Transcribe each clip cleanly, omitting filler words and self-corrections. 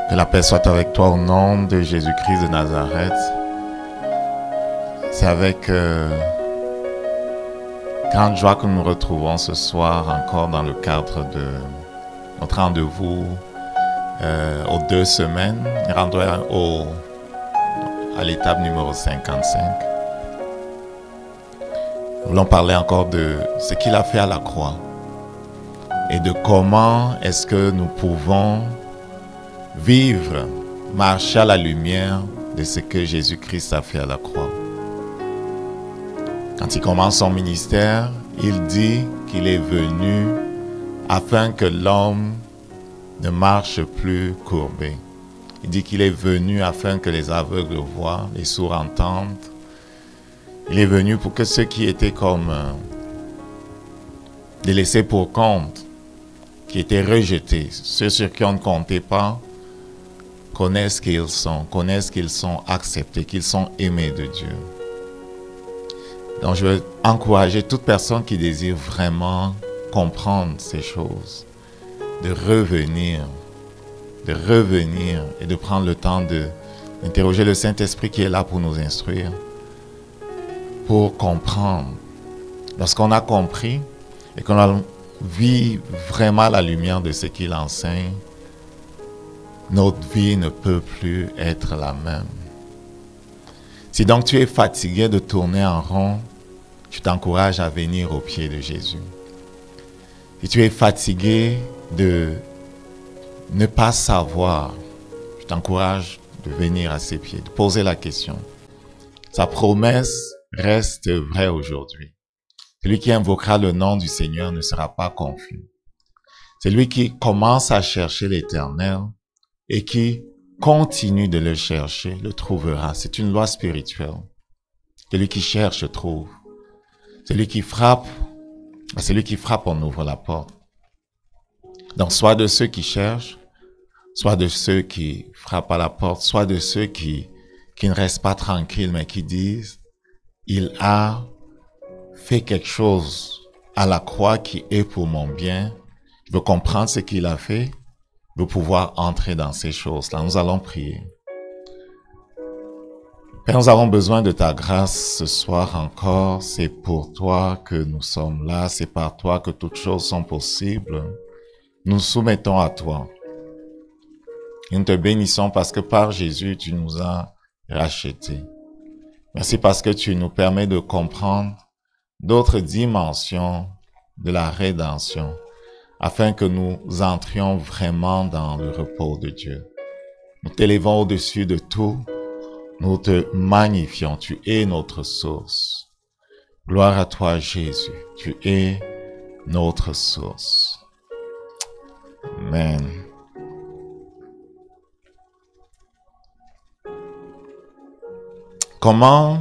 Que la paix soit avec toi au nom de Jésus-Christ de Nazareth. C'est avec grande joie que nous nous retrouvons ce soir encore dans le cadre de notre rendez-vous aux 2 semaines, rendu à l'étape numéro 55. Nous voulons parler encore de ce qu'il a fait à la croix et de comment est-ce que nous pouvons vivre, marcher à la lumière de ce que Jésus-Christ a fait à la croix. Quand il commence son ministère, il dit qu'il est venu afin que l'homme ne marche plus courbé. Il dit qu'il est venu afin que les aveugles voient, les sourds entendent. Il est venu pour que ceux qui étaient comme des laissés pour compte, qui étaient rejetés, ceux sur qui on ne comptait pas, connaissent qu'ils sont acceptés, qu'ils sont aimés de Dieu. Donc je veux encourager toute personne qui désire vraiment comprendre ces choses, de revenir et de prendre le temps d'interroger le Saint-Esprit qui est là pour nous instruire, pour comprendre. Lorsqu'on a compris et qu'on a vu vraiment la lumière de ce qu'il enseigne, notre vie ne peut plus être la même. Si donc tu es fatigué de tourner en rond, je t'encourage à venir aux pieds de Jésus. Si tu es fatigué de ne pas savoir, je t'encourage de venir à ses pieds, de poser la question. Sa promesse reste vraie aujourd'hui. Celui qui invoquera le nom du Seigneur ne sera pas confus. Celui qui commence à chercher l'Éternel et qui continue de le chercher, le trouvera. C'est une loi spirituelle. Celui qui cherche, trouve. Celui qui frappe, on ouvre la porte. Donc, soit de ceux qui cherchent, soit de ceux qui frappent à la porte, soit de ceux qui ne restent pas tranquilles, mais qui disent, il a fait quelque chose à la croix qui est pour mon bien. Je veux comprendre ce qu'il a fait. De pouvoir entrer dans ces choses-là. Nous allons prier. Père, nous avons besoin de ta grâce ce soir encore. C'est pour toi que nous sommes là. C'est par toi que toutes choses sont possibles. Nous soumettons à toi. Et nous te bénissons parce que par Jésus, tu nous as rachetés. Merci parce que tu nous permets de comprendre d'autres dimensions de la rédemption, afin que nous entrions vraiment dans le repos de Dieu. Nous t'élevons au-dessus de tout, nous te magnifions, tu es notre source. Gloire à toi Jésus, tu es notre source. Amen. Comment,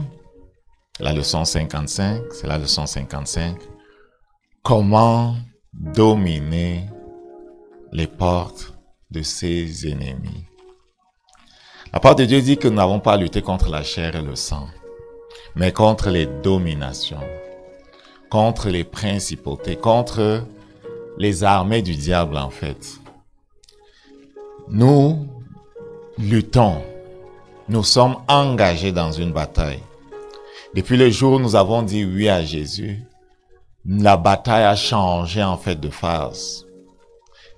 la leçon 55, c'est la leçon 55, comment dominer les portes de ses ennemis. La parole de Dieu dit que nous n'avons pas à lutter contre la chair et le sang, mais contre les dominations, contre les principautés, contre les armées du diable en fait. Nous luttons, nous sommes engagés dans une bataille. Depuis le jour où nous avons dit oui à Jésus, la bataille a changé en fait de phase.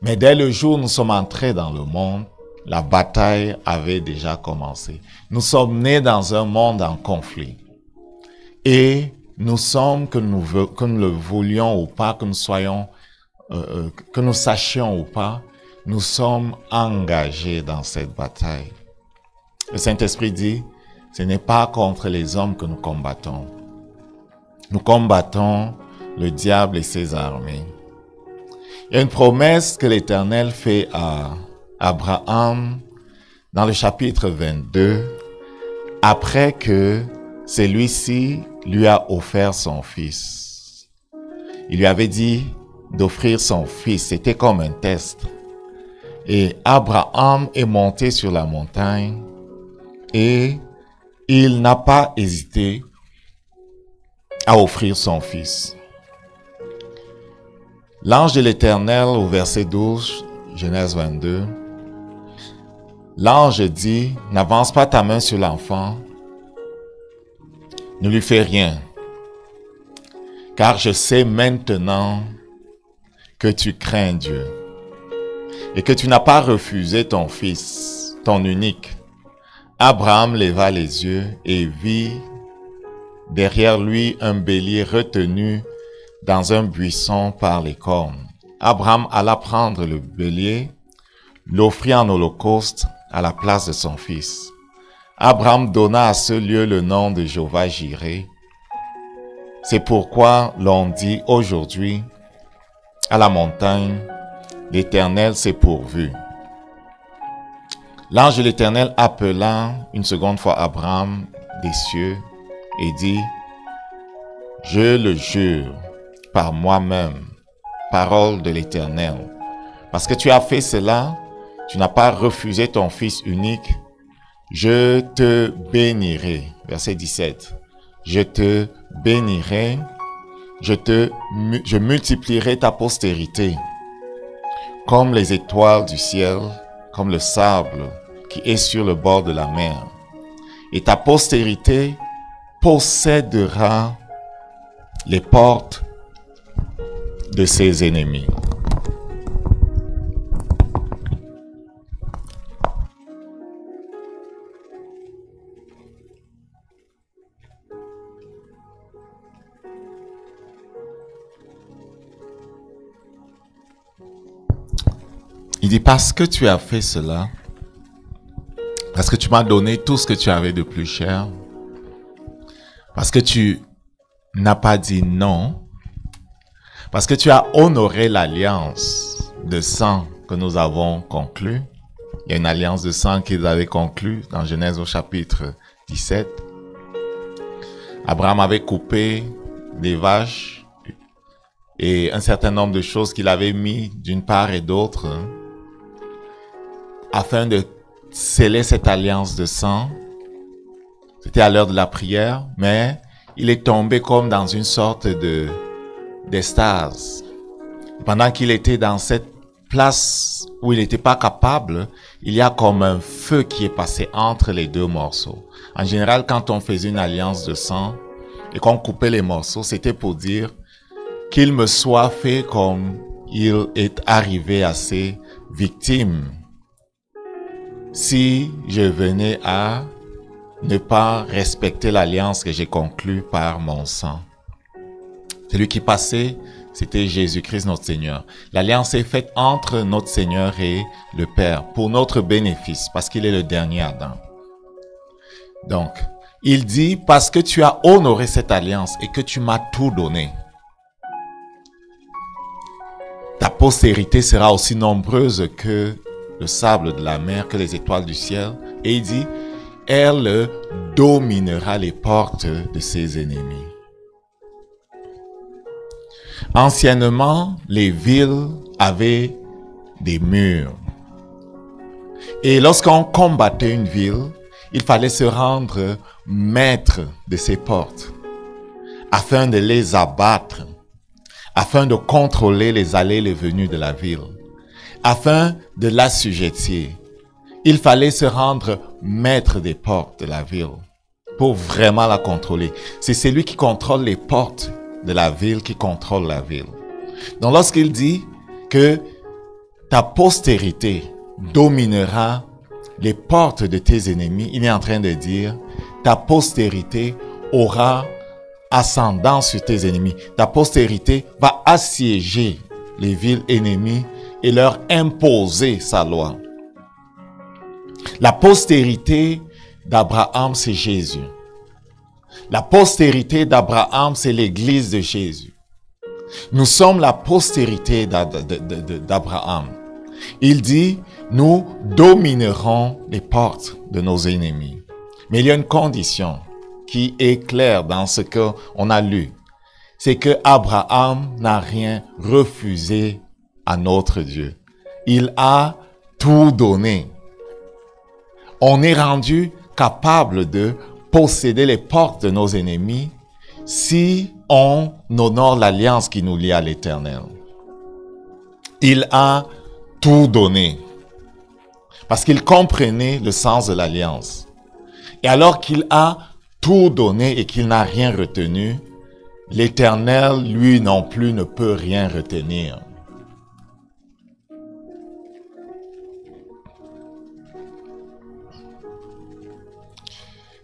Mais dès le jour où nous sommes entrés dans le monde, la bataille avait déjà commencé. Nous sommes nés dans un monde en conflit. Et nous sommes, que nous le voulions ou pas, que nous sachions ou pas, nous sommes engagés dans cette bataille. Le Saint-Esprit dit, ce n'est pas contre les hommes que nous combattons. Nous combattons le diable et ses armées. Il y a une promesse que l'Éternel fait à Abraham dans le chapitre 22, après que celui-ci lui a offert son fils. Il lui avait dit d'offrir son fils, c'était comme un test. Et Abraham est monté sur la montagne et il n'a pas hésité à offrir son fils. L'ange de l'Éternel, au verset 12, Genèse 22, L'ange dit, n'avance pas ta main sur l'enfant, ne lui fais rien, car je sais maintenant que tu crains Dieu et que tu n'as pas refusé ton fils, ton unique. Abraham leva les yeux et vit derrière lui un bélier retenu dans un buisson par les cornes. Abraham alla prendre le bélier, l'offrit en holocauste à la place de son fils. Abraham donna à ce lieu le nom de Jéhovah-Jireh. C'est pourquoi l'on dit aujourd'hui à la montagne, l'Éternel s'est pourvu. L'ange de l'Éternel appela une seconde fois Abraham des cieux et dit, je le jure par moi-même, parole de l'Éternel, parce que tu as fait cela, tu n'as pas refusé ton fils unique, je te bénirai. Verset 17. Je te bénirai, je multiplierai ta postérité, comme les étoiles du ciel, comme le sable qui est sur le bord de la mer. Et ta postérité possédera les portes de ses ennemis. Il dit, parce que tu as fait cela, parce que tu m'as donné tout ce que tu avais de plus cher, parce que tu n'as pas dit non, parce que tu as honoré l'alliance de sang que nous avons conclue. Il y a une alliance de sang qu'ils avaient conclue dans Genèse au chapitre 17. Abraham avait coupé des vaches et un certain nombre de choses qu'il avait mis d'une part et d'autre afin de sceller cette alliance de sang. C'était à l'heure de la prière, mais il est tombé comme dans une sorte d'extase. Pendant qu'il était dans cette place où il n'était pas capable, il y a comme un feu qui est passé entre les deux morceaux. En général, quand on faisait une alliance de sang et qu'on coupait les morceaux, c'était pour dire qu'il me soit fait comme il est arrivé à ses victimes. Si je venais à ne pas respecter l'alliance que j'ai conclue par mon sang. Celui qui passait, c'était Jésus-Christ notre Seigneur. L'alliance est faite entre notre Seigneur et le Père pour notre bénéfice, parce qu'il est le dernier Adam. Donc, il dit, parce que tu as honoré cette alliance et que tu m'as tout donné, ta postérité sera aussi nombreuse que le sable de la mer, que les étoiles du ciel. Et il dit, elle dominera les portes de ses ennemis. Anciennement, les villes avaient des murs. Et lorsqu'on combattait une ville, il fallait se rendre maître de ses portes, afin de les abattre, afin de contrôler les allées et les venues de la ville, afin de l'assujettir. Il fallait se rendre maître des portes de la ville pour vraiment la contrôler. C'est celui qui contrôle les portes de la ville qui contrôle la ville. Donc lorsqu'il dit que ta postérité dominera les portes de tes ennemis, il est en train de dire ta postérité aura ascendance sur tes ennemis. Ta postérité va assiéger les villes ennemies et leur imposer sa loi. La postérité d'Abraham, c'est Jésus. La postérité d'Abraham, c'est l'église de Jésus. Nous sommes la postérité d'Abraham. Il dit, nous dominerons les portes de nos ennemis. Mais il y a une condition qui est claire dans ce qu'on a lu. C'est que Abraham n'a rien refusé à notre Dieu. Il a tout donné. On est rendu capable de posséder les portes de nos ennemis si on honore l'alliance qui nous lie à l'Éternel. Il a tout donné. Parce qu'il comprenait le sens de l'alliance. Et alors qu'il a tout donné et qu'il n'a rien retenu, l'Éternel, lui non plus, ne peut rien retenir.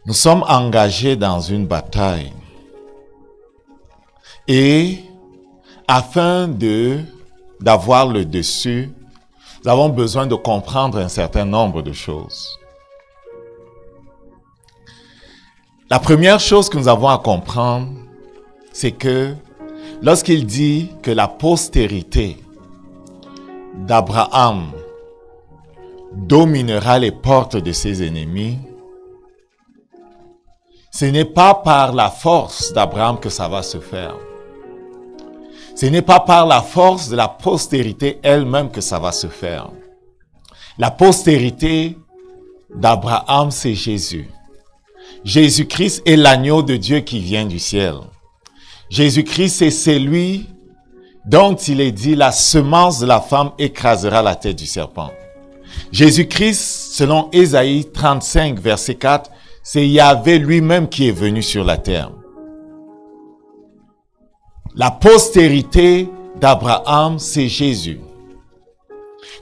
Nous sommes engagés dans une bataille. Et afin d'avoir le dessus, nous avons besoin de comprendre un certain nombre de choses. La première chose que nous avons à comprendre, c'est que lorsqu'il dit que la postérité d'Abraham dominera les portes de ses ennemis, ce n'est pas par la force d'Abraham que ça va se faire. Ce n'est pas par la force de la postérité elle-même que ça va se faire. La postérité d'Abraham, c'est Jésus. Jésus-Christ est l'agneau de Dieu qui vient du ciel. Jésus-Christ, c'est celui dont il est dit, la semence de la femme écrasera la tête du serpent. Jésus-Christ, selon Ésaïe 35, verset 4, c'est Yahvé lui-même qui est venu sur la terre. La postérité d'Abraham, c'est Jésus.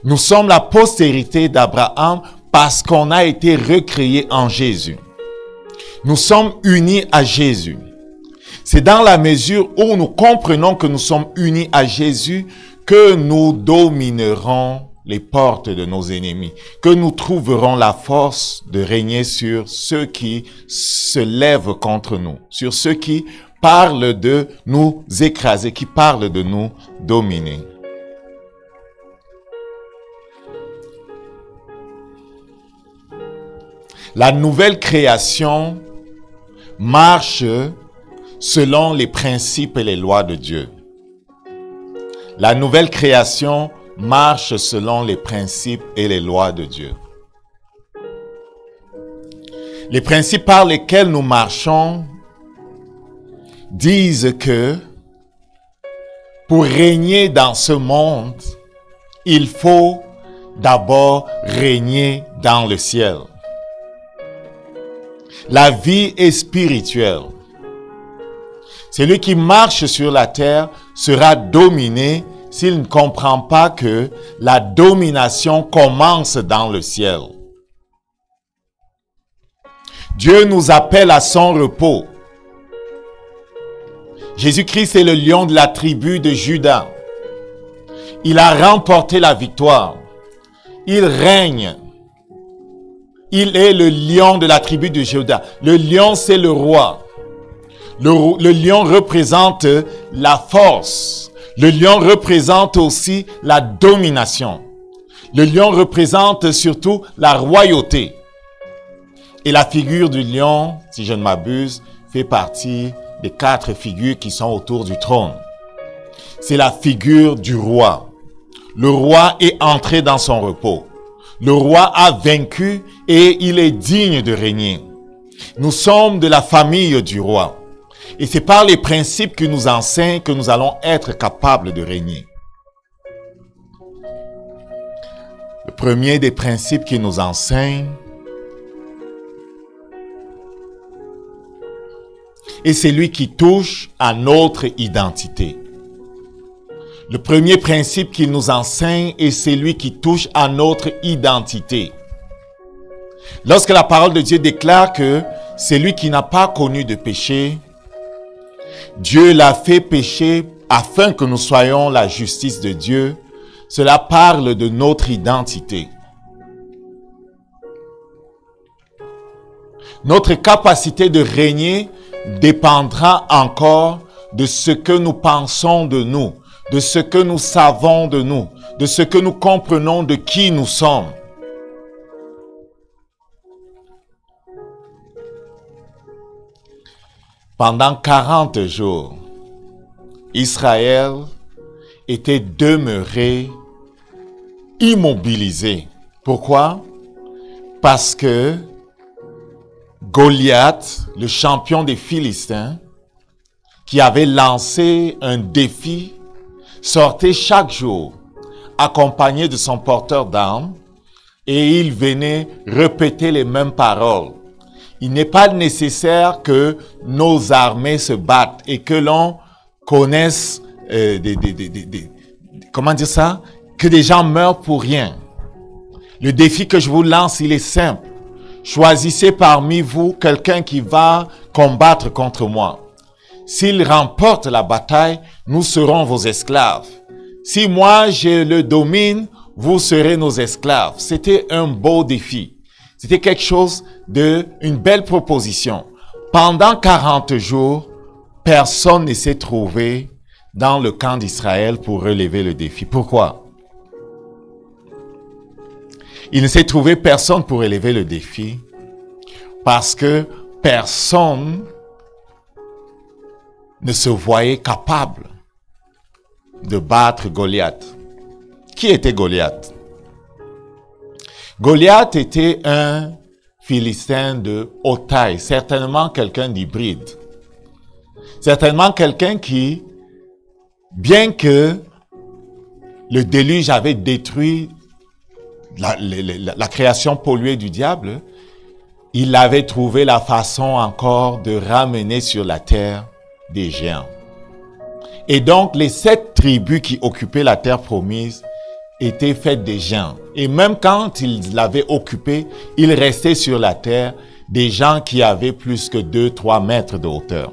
Nous sommes la postérité d'Abraham parce qu'on a été recréés en Jésus. Nous sommes unis à Jésus. C'est dans la mesure où nous comprenons que nous sommes unis à Jésus que nous dominerons les portes de nos ennemis, que nous trouverons la force de régner sur ceux qui se lèvent contre nous, sur ceux qui parlent de nous écraser, qui parlent de nous dominer. La nouvelle création marche selon les principes et les lois de Dieu. La nouvelle création marche selon les principes et les lois de Dieu. Les principes par lesquels nous marchons disent que pour régner dans ce monde, il faut d'abord régner dans le ciel. La vie est spirituelle. Celui qui marche sur la terre sera dominé s'il ne comprend pas que la domination commence dans le ciel. Dieu nous appelle à son repos. Jésus-Christ est le lion de la tribu de Juda. Il a remporté la victoire. Il règne. Il est le lion de la tribu de Juda. Le lion, c'est le roi. Le lion représente la force. Le lion représente aussi la domination. Le lion représente surtout la royauté. Et la figure du lion, si je ne m'abuse, fait partie des 4 figures qui sont autour du trône. C'est la figure du roi. Le roi est entré dans son repos. Le roi a vaincu et il est digne de régner. Nous sommes de la famille du roi. Et c'est par les principes qui nous enseignent que nous allons être capables de régner. Le premier des principes qui nous enseigne est celui qui touche à notre identité. Le premier principe qu'il nous enseigne est celui qui touche à notre identité. Lorsque la parole de Dieu déclare que celui qui n'a pas connu de péché, Dieu l'a fait pécher afin que nous soyons la justice de Dieu, cela parle de notre identité. Notre capacité de régner dépendra encore de ce que nous pensons de nous, de ce que nous savons de nous, de ce que nous comprenons de qui nous sommes. Pendant 40 jours, Israël était demeuré immobilisé. Pourquoi? Parce que Goliath, le champion des Philistins, qui avait lancé un défi, sortait chaque jour, accompagné de son porteur d'armes, et il venait répéter les mêmes paroles. Il n'est pas nécessaire que nos armées se battent et que l'on connaisse comment dire ça? Que des gens meurent pour rien. Le défi que je vous lance, il est simple. Choisissez parmi vous quelqu'un qui va combattre contre moi. S'il remporte la bataille, nous serons vos esclaves. Si moi je le domine, vous serez nos esclaves. C'était un beau défi. C'était quelque chose une belle proposition. Pendant 40 jours, personne ne s'est trouvé dans le camp d'Israël pour relever le défi. Pourquoi? Il ne s'est trouvé personne pour relever le défi parce que personne ne se voyait capable de battre Goliath. Qui était Goliath? Goliath était un Philistin de haute taille, certainement quelqu'un d'hybride. Certainement quelqu'un qui, bien que le déluge avait détruit la création polluée du diable, il avait trouvé la façon encore de ramener sur la terre des géants. Et donc, les 7 tribus qui occupaient la terre promise étaient faites des géants. Et même quand ils l'avaient occupée, il restait sur la terre des gens qui avaient plus que 2-3 mètres de hauteur.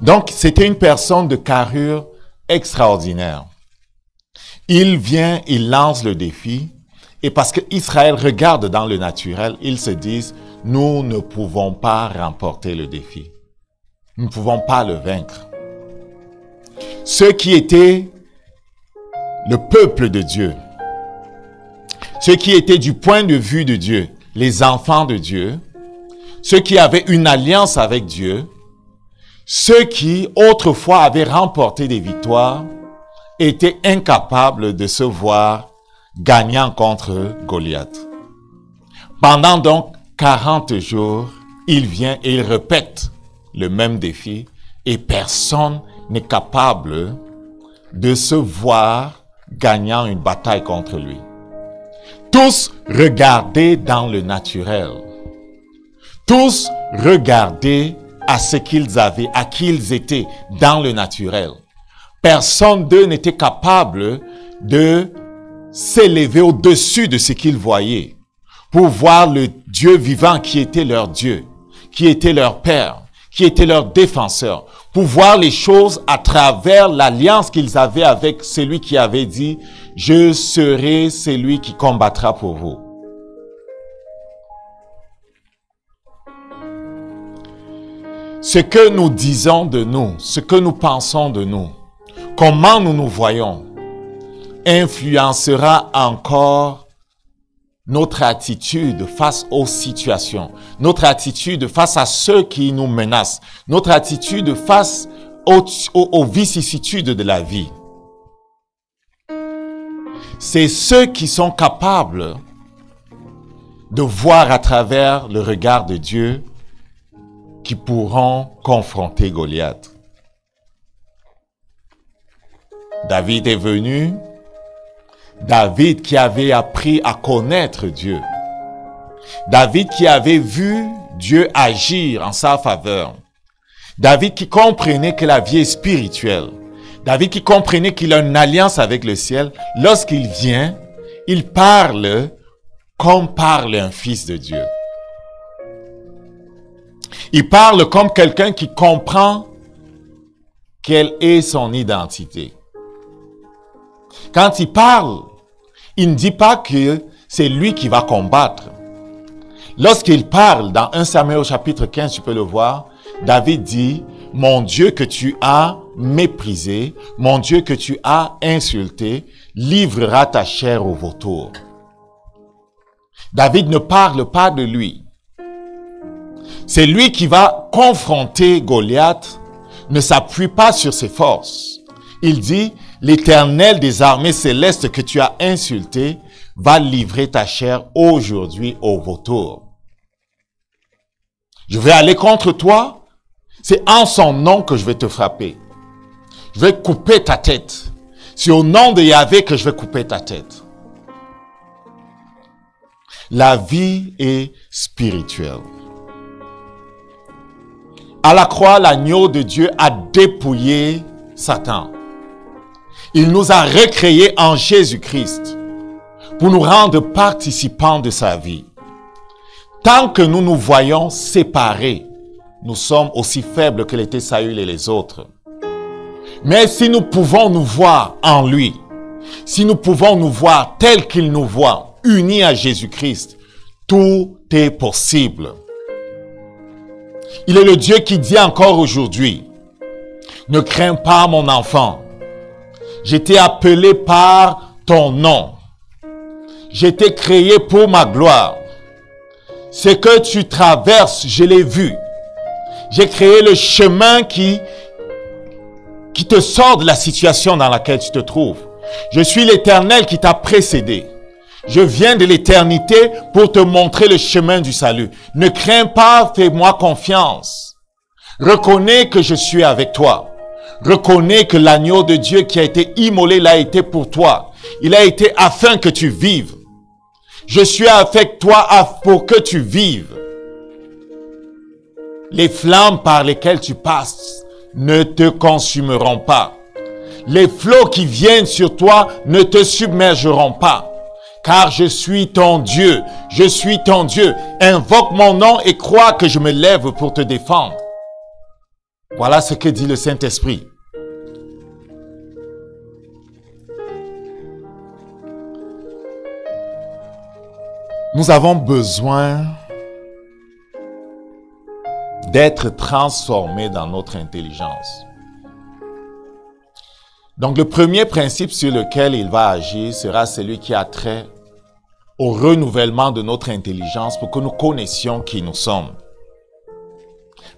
Donc, c'était une personne de carrure extraordinaire. Il vient, il lance le défi, et parce qu'Israël regarde dans le naturel, ils se disent, nous ne pouvons pas remporter le défi. Nous ne pouvons pas le vaincre. Ceux qui étaient le peuple de Dieu, ceux qui étaient du point de vue de Dieu, les enfants de Dieu, ceux qui avaient une alliance avec Dieu, ceux qui autrefois avaient remporté des victoires, étaient incapables de se voir gagnant contre Goliath. Pendant donc 40 jours, il vient et il répète le même défi et personne n'est capable de se voir gagnant une bataille contre lui. Tous regardaient dans le naturel. Tous regardaient à ce qu'ils avaient, à qui ils étaient dans le naturel. Personne d'eux n'était capable de s'élever au-dessus de ce qu'ils voyaient pour voir le Dieu vivant qui était leur Dieu, qui était leur Père, qui était leur défenseur, pour voir les choses à travers l'alliance qu'ils avaient avec celui qui avait dit « Je serai celui qui combattra pour vous ». Ce que nous disons de nous, ce que nous pensons de nous, comment nous nous voyons, influencera encore notre attitude face aux situations, notre attitude face à ceux qui nous menacent, notre attitude face aux vicissitudes de la vie. C'est ceux qui sont capables de voir à travers le regard de Dieu qui pourront confronter Goliath. David est venu, David qui avait appris à connaître Dieu, David qui avait vu Dieu agir en sa faveur, David qui comprenait que la vie est spirituelle, David qui comprenait qu'il a une alliance avec le ciel. Lorsqu'il vient, il parle comme parle un fils de Dieu. Il parle comme quelqu'un qui comprend quelle est son identité. Quand il parle, il ne dit pas que c'est lui qui va combattre. Lorsqu'il parle dans 1 Samuel au chapitre 15, tu peux le voir, David dit, « Mon Dieu que tu as méprisé, mon Dieu que tu as insulté, livrera ta chair au vautour. » David ne parle pas de lui. C'est lui qui va confronter Goliath, ne s'appuie pas sur ses forces. Il dit, l'Éternel des armées célestes que tu as insulté va livrer ta chair aujourd'hui au vautour. Je vais aller contre toi, c'est en son nom que je vais te frapper. Je vais couper ta tête. C'est au nom de Yahvé que je vais couper ta tête. La vie est spirituelle. À la croix, l'agneau de Dieu a dépouillé Satan. Il nous a recréés en Jésus-Christ pour nous rendre participants de sa vie. Tant que nous nous voyons séparés, nous sommes aussi faibles que l'étaient Saül et les autres. Mais si nous pouvons nous voir en lui, si nous pouvons nous voir tel qu'il nous voit, unis à Jésus-Christ, tout est possible. Il est le Dieu qui dit encore aujourd'hui, « Ne crains pas mon enfant, j'étais appelé par ton nom, j'étais créé pour ma gloire. Ce que tu traverses, je l'ai vu. J'ai créé le chemin qui te sort de la situation dans laquelle tu te trouves. Je suis l'Éternel qui t'a précédé. Je viens de l'éternité pour te montrer le chemin du salut. Ne crains pas, fais-moi confiance. Reconnais que je suis avec toi. Reconnais que l'agneau de Dieu qui a été immolé l'a été pour toi. Il a été afin que tu vives. Je suis avec toi pour que tu vives. Les flammes par lesquelles tu passes ne te consumeront pas. Les flots qui viennent sur toi ne te submergeront pas. Car je suis ton Dieu. Je suis ton Dieu. Invoque mon nom et crois que je me lève pour te défendre. Voilà ce que dit le Saint-Esprit. Nous avons besoin d'être transformés dans notre intelligence. Donc le premier principe sur lequel il va agir sera celui qui a trait au renouvellement de notre intelligence pour que nous connaissions qui nous sommes.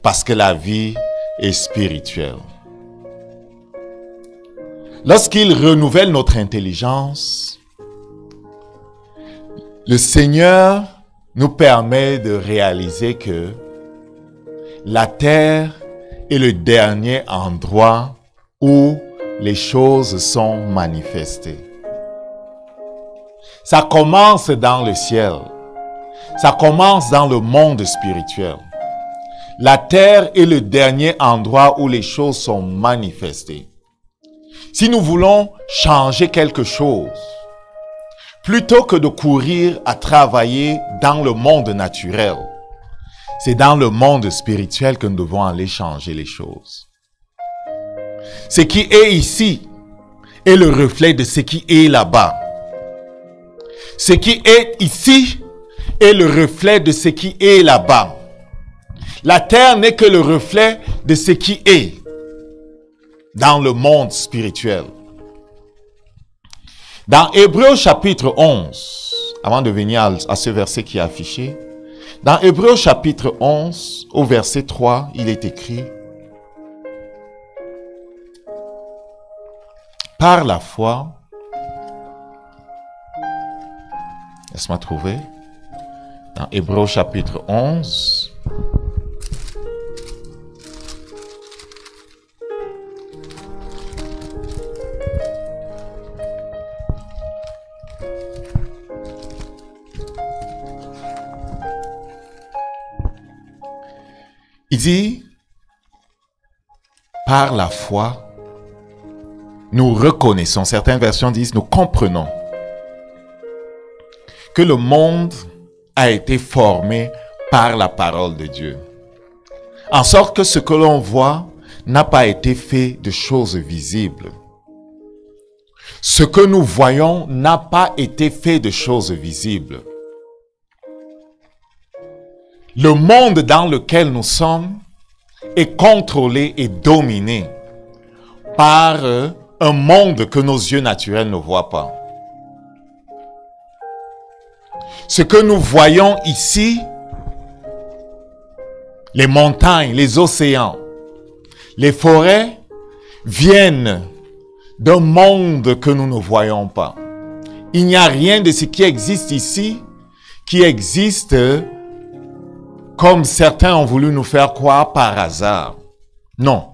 Parce que la vie est spirituelle. Lorsqu'il renouvelle notre intelligence, le Seigneur nous permet de réaliser que la terre est le dernier endroit où les choses sont manifestées. Ça commence dans le ciel. Ça commence dans le monde spirituel. La terre est le dernier endroit où les choses sont manifestées. Si nous voulons changer quelque chose, plutôt que de courir à travailler dans le monde naturel, c'est dans le monde spirituel que nous devons aller changer les choses. Ce qui est ici est le reflet de ce qui est là-bas. Ce qui est ici est le reflet de ce qui est là-bas. La terre n'est que le reflet de ce qui est dans le monde spirituel. Dans Hébreux chapitre 11, avant de venir à ce verset qui est affiché, dans Hébreux chapitre 11, au verset 3, il est écrit: par la foi, laisse-moi trouver, dans Hébreux chapitre 11, il dit, par la foi, nous reconnaissons, certaines versions disent, nous comprenons que le monde a été formé par la parole de Dieu. En sorte que ce que l'on voit n'a pas été fait de choses visibles. Ce que nous voyons n'a pas été fait de choses visibles. Le monde dans lequel nous sommes est contrôlé et dominé par un monde que nos yeux naturels ne voient pas. Ce que nous voyons ici, les montagnes, les océans, les forêts, viennent d'un monde que nous ne voyons pas. Il n'y a rien de ce qui existe ici qui existe comme certains ont voulu nous faire croire par hasard. Non.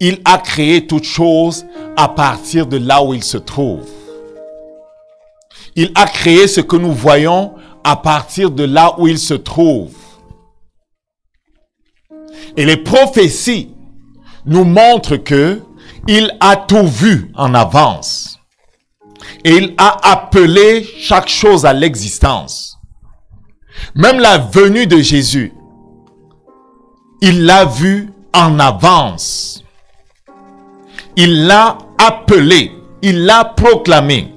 Il a créé toutes choses à partir de là où il se trouve. Il a créé ce que nous voyons à partir de là où il se trouve. Et les prophéties nous montrent que il a tout vu en avance. Et il a appelé chaque chose à l'existence. Même la venue de Jésus, il l'a vu en avance. Il l'a appelé, il l'a proclamé.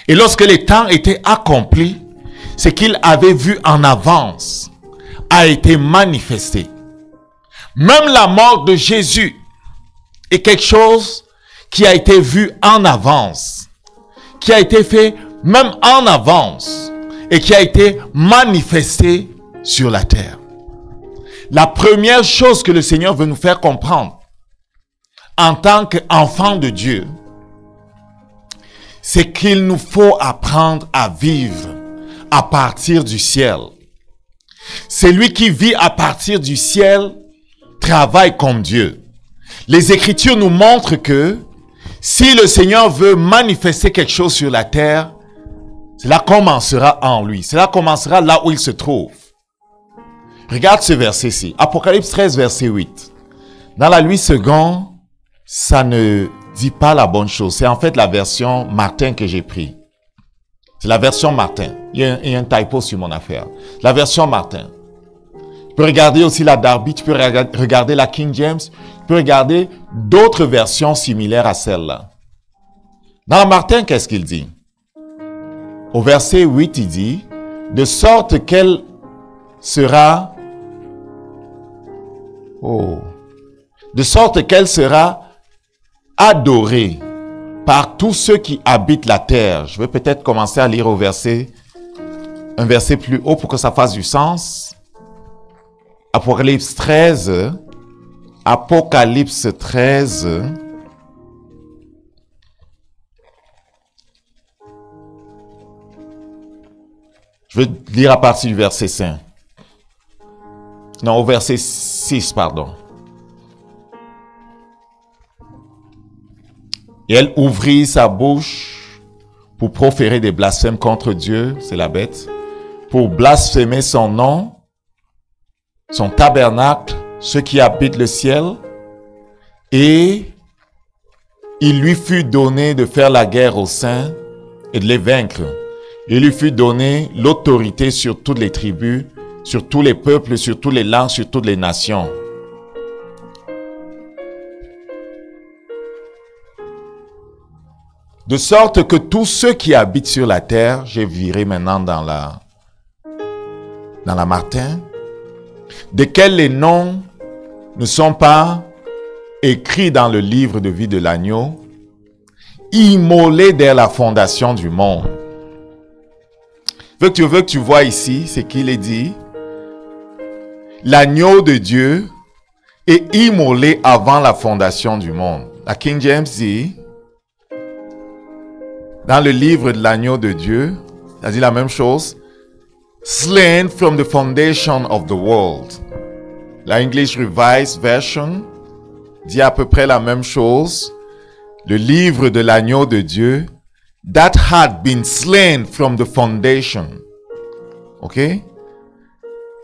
Et lorsque les temps étaient accomplis, ce qu'il avait vu en avance a été manifesté. Même la mort de Jésus est quelque chose qui a été vu en avance, qui a été fait même en avance et qui a été manifesté sur la terre. La première chose que le Seigneur veut nous faire comprendre en tant qu'enfants de Dieu, c'est qu'il nous faut apprendre à vivre à partir du ciel. Celui qui vit à partir du ciel travaille comme Dieu. Les Écritures nous montrent que si le Seigneur veut manifester quelque chose sur la terre, cela commencera en lui. Cela commencera là où il se trouve. Regarde ce verset-ci. Apocalypse 13, verset 8. Dans la Louis II, ça ne dit pas la bonne chose. C'est en fait la version Martin que j'ai pris. C'est la version Martin. Il y a un typo sur mon affaire. La version Martin. Tu peux regarder aussi la Darby, tu peux regarder la King James, tu peux regarder d'autres versions similaires à celle-là. Dans la Martin, qu'est-ce qu'il dit? Au verset 8, il dit, de sorte qu'elle sera, de sorte qu'elle sera adorée par tous ceux qui habitent la terre. Je vais peut-être commencer à lire un verset plus haut pour que ça fasse du sens. Apocalypse 13. Apocalypse 13. Je vais lire à partir du verset 5. Non, au verset 6, pardon. Et elle ouvrit sa bouche pour proférer des blasphèmes contre Dieu, c'est la bête, pour blasphémer son nom, son tabernacle, ceux qui habitent le ciel, et il lui fut donné de faire la guerre aux saints et de les vaincre. Il lui fut donné l'autorité sur toutes les tribus, sur tous les peuples, sur toutes les langues, sur toutes les nations. De sorte que tous ceux qui habitent sur la terre, j'ai viré maintenant dans la Martin, desquels les noms ne sont pas écrits dans le livre de vie de l'agneau, immolés dès la fondation du monde. Veux que tu vois ici, c'est qu'il est dit, l'agneau de Dieu est immolé avant la fondation du monde. La King James dit, dans le livre de l'agneau de Dieu, il a dit la même chose. Slain from the foundation of the world. La English Revised Version dit à peu près la même chose. Le livre de l'agneau de Dieu, that had been slain from the foundation. Okay?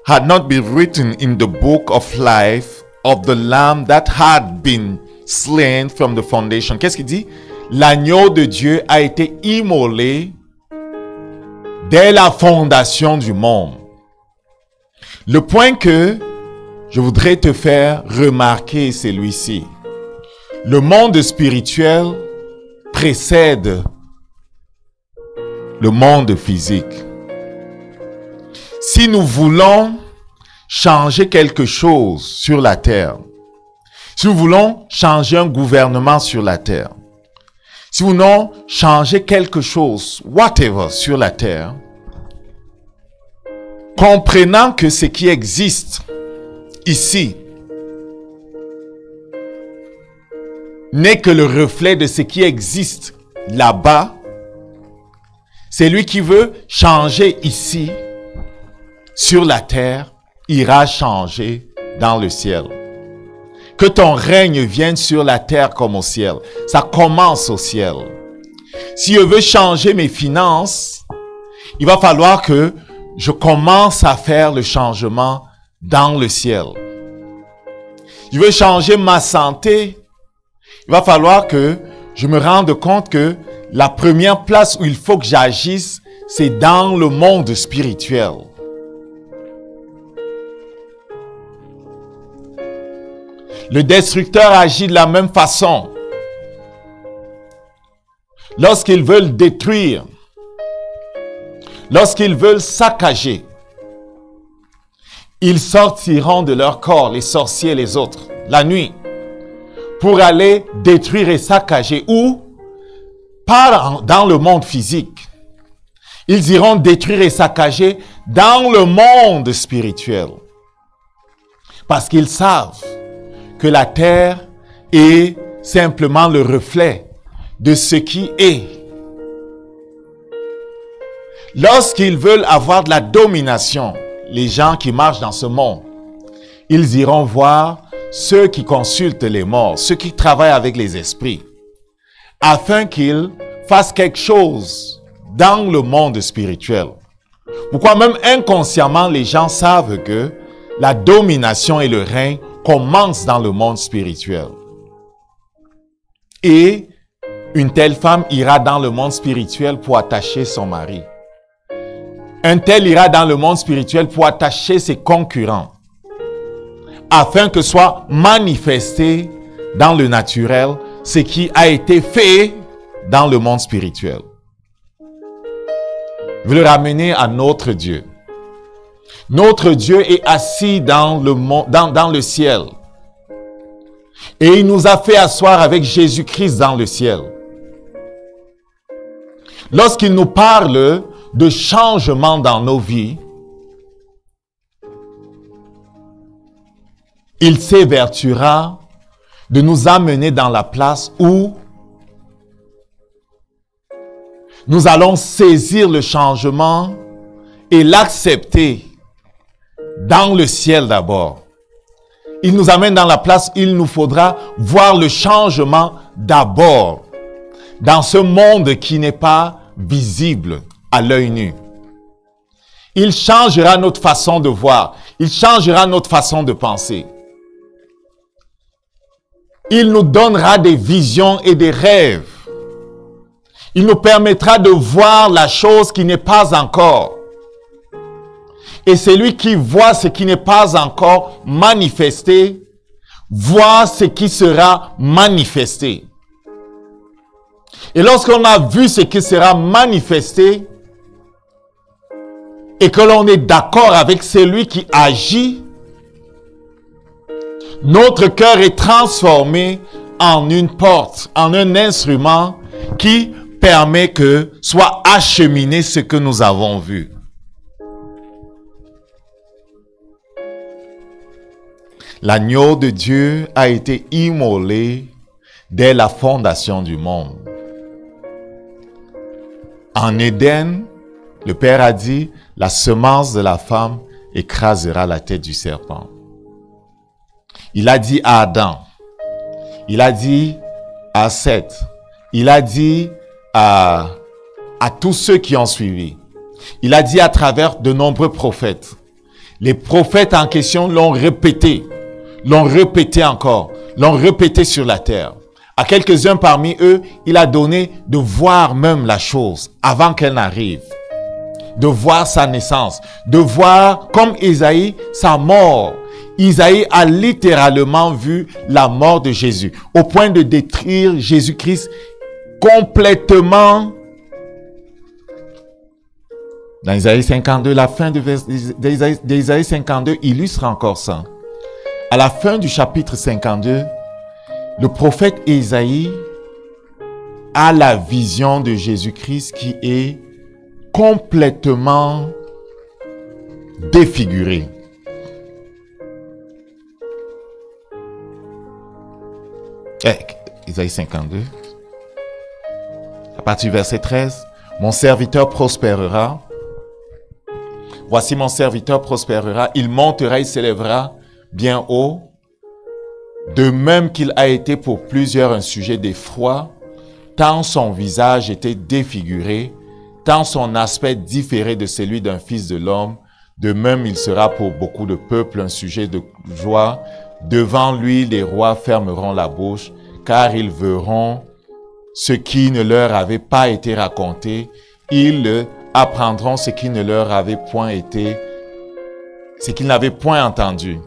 Had not been written in the book of life of the Lamb that had been slain from the foundation. Qu'est-ce qu'il dit? L'agneau de Dieu a été immolé dès la fondation du monde. Le point que je voudrais te faire remarquer, c'est celui-ci. Le monde spirituel précède le monde physique. Si nous voulons changer quelque chose sur la terre, si nous voulons changer un gouvernement sur la terre, si nous voulons changer quelque chose, whatever, sur la terre, comprenant que ce qui existe ici n'est que le reflet de ce qui existe là-bas, c'est lui qui veut changer ici, sur la terre, ira changer dans le ciel. Que ton règne vienne sur la terre comme au ciel. Ça commence au ciel. Si je veux changer mes finances, il va falloir que je commence à faire le changement dans le ciel. Je veux changer ma santé. Il va falloir que je me rende compte que la première place où il faut que j'agisse, c'est dans le monde spirituel. Le destructeur agit de la même façon. Lorsqu'ils veulent détruire, lorsqu'ils veulent saccager, ils sortiront de leur corps, les sorciers et les autres, la nuit, pour aller détruire et saccager. Ou, pas dans le monde physique, ils iront détruire et saccager dans le monde spirituel. Parce qu'ils savent que la terre est simplement le reflet de ce qui est. Lorsqu'ils veulent avoir de la domination, les gens qui marchent dans ce monde, ils iront voir ceux qui consultent les morts, ceux qui travaillent avec les esprits, afin qu'ils fassent quelque chose dans le monde spirituel. Pourquoi même inconsciemment, les gens savent que la domination et le règne commencent dans le monde spirituel. Et une telle femme ira dans le monde spirituel pour attacher son mari. Un tel ira dans le monde spirituel pour attacher ses concurrents, afin que soit manifesté dans le naturel ce qui a été fait dans le monde spirituel. Je veux le ramener à notre Dieu. Notre Dieu est assis dans le ciel. Et il nous a fait asseoir avec Jésus-Christ dans le ciel. Lorsqu'il nous parle de changement dans nos vies, il s'évertuera de nous amener dans la place où nous allons saisir le changement et l'accepter dans le ciel d'abord. Il nous amène dans la place où il nous faudra voir le changement d'abord dans ce monde qui n'est pas visible à l'œil nu. Il changera notre façon de voir. Il changera notre façon de penser. Il nous donnera des visions et des rêves. Il nous permettra de voir la chose qui n'est pas encore. Et celui qui voit ce qui n'est pas encore manifesté, voit ce qui sera manifesté. Et lorsqu'on a vu ce qui sera manifesté, et que l'on est d'accord avec celui qui agit, notre cœur est transformé en une porte, en un instrument qui permet que soit acheminé ce que nous avons vu. L'agneau de Dieu a été immolé dès la fondation du monde. En Éden, le Père a dit, la semence de la femme écrasera la tête du serpent. Il a dit à Adam, il a dit à Seth, il a dit à tous ceux qui ont suivi. Il a dit à travers de nombreux prophètes. Les prophètes en question l'ont répété encore, l'ont répété sur la terre. À quelques-uns parmi eux, il a donné de voir même la chose avant qu'elle n'arrive. De voir sa naissance, de voir comme Isaïe sa mort. Isaïe a littéralement vu la mort de Jésus, au point de détruire Jésus-Christ complètement. Dans Isaïe 52, la fin d'Isaïe 52 illustre encore ça. À la fin du chapitre 52, le prophète Isaïe a la vision de Jésus-Christ qui est complètement défigurée. Isaïe 52. À partir du verset 13, mon serviteur prospérera. Voici mon serviteur prospérera. Il montera, il s'élèvera bien haut. De même qu'il a été pour plusieurs un sujet d'effroi, tant son visage était défiguré tant son aspect différait de celui d'un fils de l'homme, de même il sera pour beaucoup de peuples un sujet de joie. Devant lui, les rois fermeront la bouche, car ils verront ce qui ne leur avait pas été raconté. Ils apprendront ce qui ne leur avait point été, ce qu'ils n'avaient point entendu.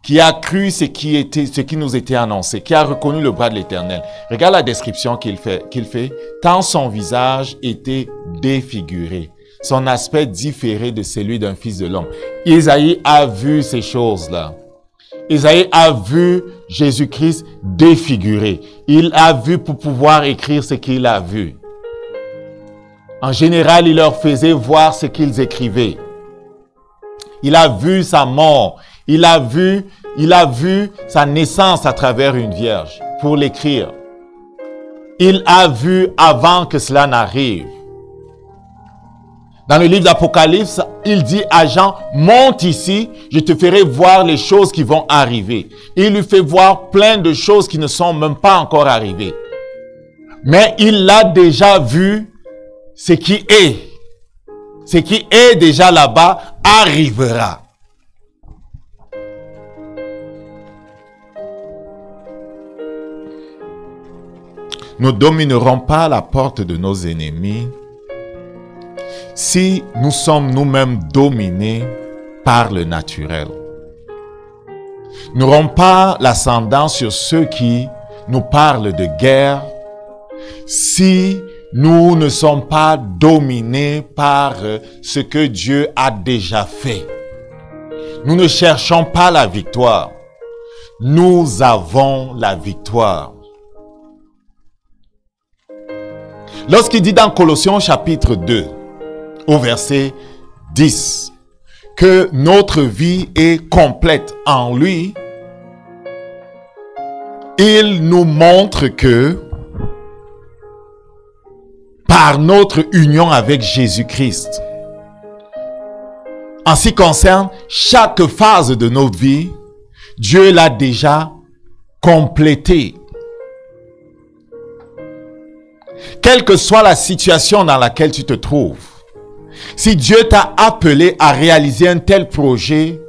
Qui a cru ce qui nous était annoncé, qui a reconnu le bras de l'Éternel. Regarde la description qu'il fait. Tant son visage était défiguré, son aspect différait de celui d'un fils de l'homme. Isaïe a vu ces choses-là. Isaïe a vu Jésus-Christ défiguré. Il a vu pour pouvoir écrire ce qu'il a vu. En général, il leur faisait voir ce qu'ils écrivaient. Il a vu sa mort. Il a vu sa naissance à travers une vierge pour l'écrire. Il a vu avant que cela n'arrive. Dans le livre d'Apocalypse, il dit à Jean, monte ici, je te ferai voir les choses qui vont arriver. Il lui fait voir plein de choses qui ne sont même pas encore arrivées. Mais il a déjà vu ce qui est. Ce qui est déjà là-bas arrivera. Nous ne dominerons pas la porte de nos ennemis si nous sommes nous-mêmes dominés par le naturel. Nous n'aurons pas l'ascendant sur ceux qui nous parlent de guerre si nous ne sommes pas dominés par ce que Dieu a déjà fait. Nous ne cherchons pas la victoire. Nous avons la victoire. Lorsqu'il dit dans Colossiens chapitre 2, au verset 10, que notre vie est complète en lui, il nous montre que par notre union avec Jésus-Christ, en ce qui concerne chaque phase de notre vie, Dieu l'a déjà complétée. Quelle que soit la situation dans laquelle tu te trouves, si Dieu t'a appelé à réaliser un tel projet,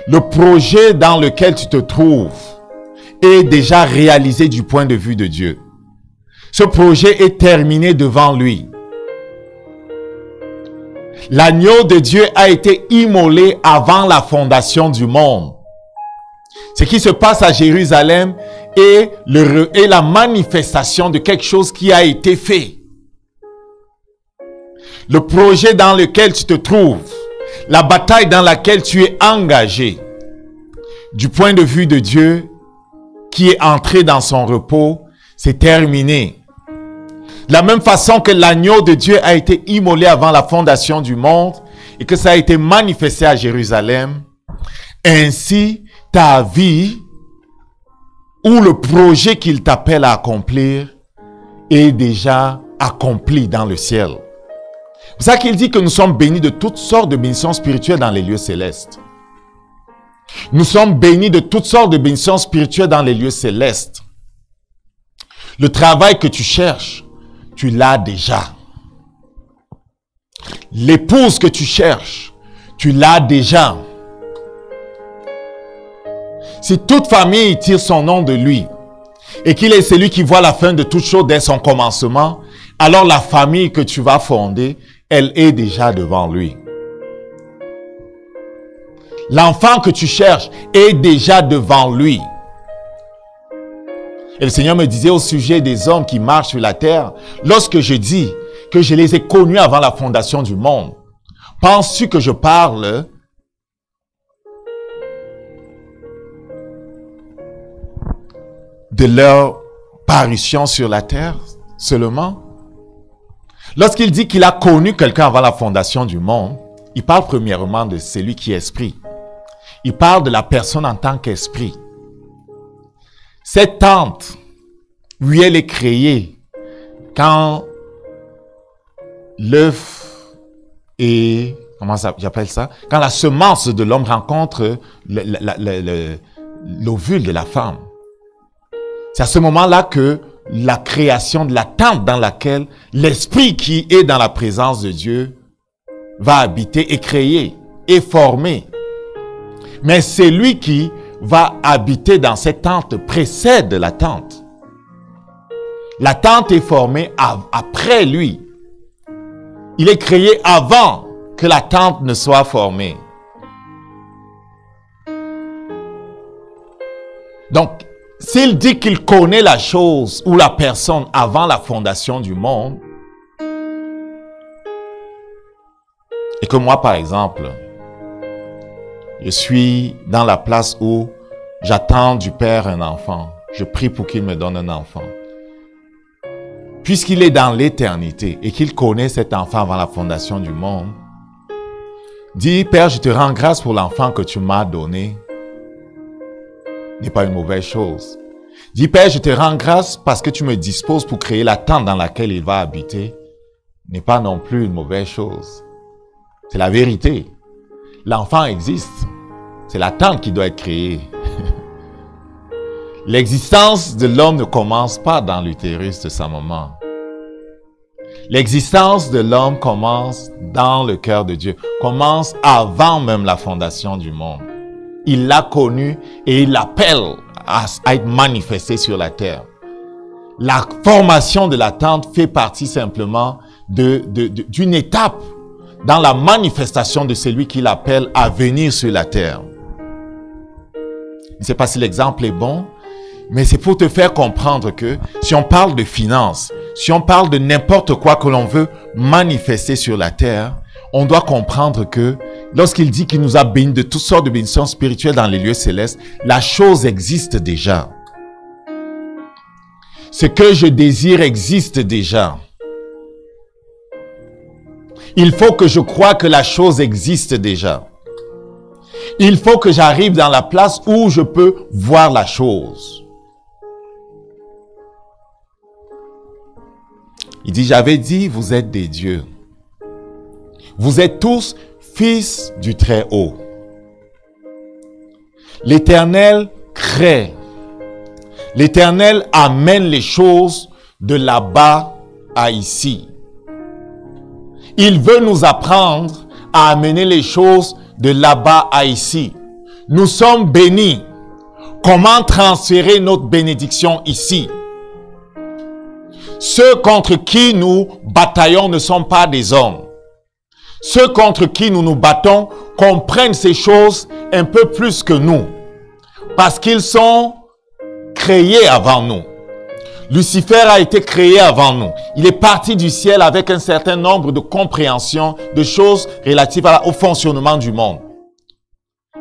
le projet dans lequel tu te trouves est déjà réalisé du point de vue de Dieu. Ce projet est terminé devant lui. L'agneau de Dieu a été immolé avant la fondation du monde. Ce qui se passe à Jérusalem est la manifestation de quelque chose qui a été fait. Le projet dans lequel tu te trouves, la bataille dans laquelle tu es engagé, du point de vue de Dieu qui est entré dans son repos, c'est terminé. De la même façon que l'agneau de Dieu a été immolé avant la fondation du monde et que ça a été manifesté à Jérusalem, ainsi ta vie ou le projet qu'il t'appelle à accomplir est déjà accompli dans le ciel. C'est ça qu'il dit que nous sommes bénis de toutes sortes de bénédictions spirituelles dans les lieux célestes. Nous sommes bénis de toutes sortes de bénédictions spirituelles dans les lieux célestes. Le travail que tu cherches, tu l'as déjà. L'épouse que tu cherches, tu l'as déjà. Si toute famille tire son nom de lui et qu'il est celui qui voit la fin de toute chose dès son commencement, alors la famille que tu vas fonder, elle est déjà devant lui. L'enfant que tu cherches est déjà devant lui. Et le Seigneur me disait au sujet des hommes qui marchent sur la terre, lorsque je dis que je les ai connus avant la fondation du monde, penses-tu que je parle de leur parution sur la terre seulement? Lorsqu'il dit qu'il a connu quelqu'un avant la fondation du monde, il parle premièrement de celui qui est esprit. Il parle de la personne en tant qu'esprit. Cette tente, oui, elle est créée quand l'œuf et comment ça, j'appelle ça? Quand la semence de l'homme rencontre l'ovule de la femme. C'est à ce moment-là que la création de la tente dans laquelle l'esprit qui est dans la présence de Dieu va habiter et créer et former. Mais celui qui va habiter dans cette tente précède la tente. La tente est formée après lui. Il est créé avant que la tente ne soit formée. Donc, s'il dit qu'il connaît la chose ou la personne avant la fondation du monde, et que moi, par exemple, je suis dans la place où j'attends du Père un enfant, je prie pour qu'il me donne un enfant. Puisqu'il est dans l'éternité et qu'il connaît cet enfant avant la fondation du monde, dis, Père, je te rends grâce pour l'enfant que tu m'as donné. N'est pas une mauvaise chose. Dis, Père, je te rends grâce parce que tu me disposes pour créer la tente dans laquelle il va habiter. N'est pas non plus une mauvaise chose. C'est la vérité. L'enfant existe. C'est la tente qui doit être créée. L'existence de l'homme ne commence pas dans l'utérus de sa maman. L'existence de l'homme commence dans le cœur de Dieu. Commence avant même la fondation du monde. Il l'a connu et il l'appelle à être manifesté sur la terre. La formation de la tente fait partie simplement d'une étape dans la manifestation de celui qui l'appelle à venir sur la terre. Je ne sais pas si l'exemple est bon, mais c'est pour te faire comprendre que si on parle de finances, si on parle de n'importe quoi que l'on veut manifester sur la terre, on doit comprendre que lorsqu'il dit qu'il nous a bénis de toutes sortes de bénédictions spirituelles dans les lieux célestes, la chose existe déjà. Ce que je désire existe déjà. Il faut que je croie que la chose existe déjà. Il faut que j'arrive dans la place où je peux voir la chose. Il dit, j'avais dit, vous êtes des dieux. Vous êtes tous fils du Très-Haut. L'Éternel crée. L'Éternel amène les choses de là-bas à ici. Il veut nous apprendre à amener les choses de là-bas à ici. Nous sommes bénis. Comment transférer notre bénédiction ici? Ceux contre qui nous bataillons ne sont pas des hommes. Ceux contre qui nous nous battons comprennent ces choses un peu plus que nous. Parce qu'ils sont créés avant nous. Lucifer a été créé avant nous. Il est parti du ciel avec un certain nombre de compréhensions, de choses relatives au fonctionnement du monde.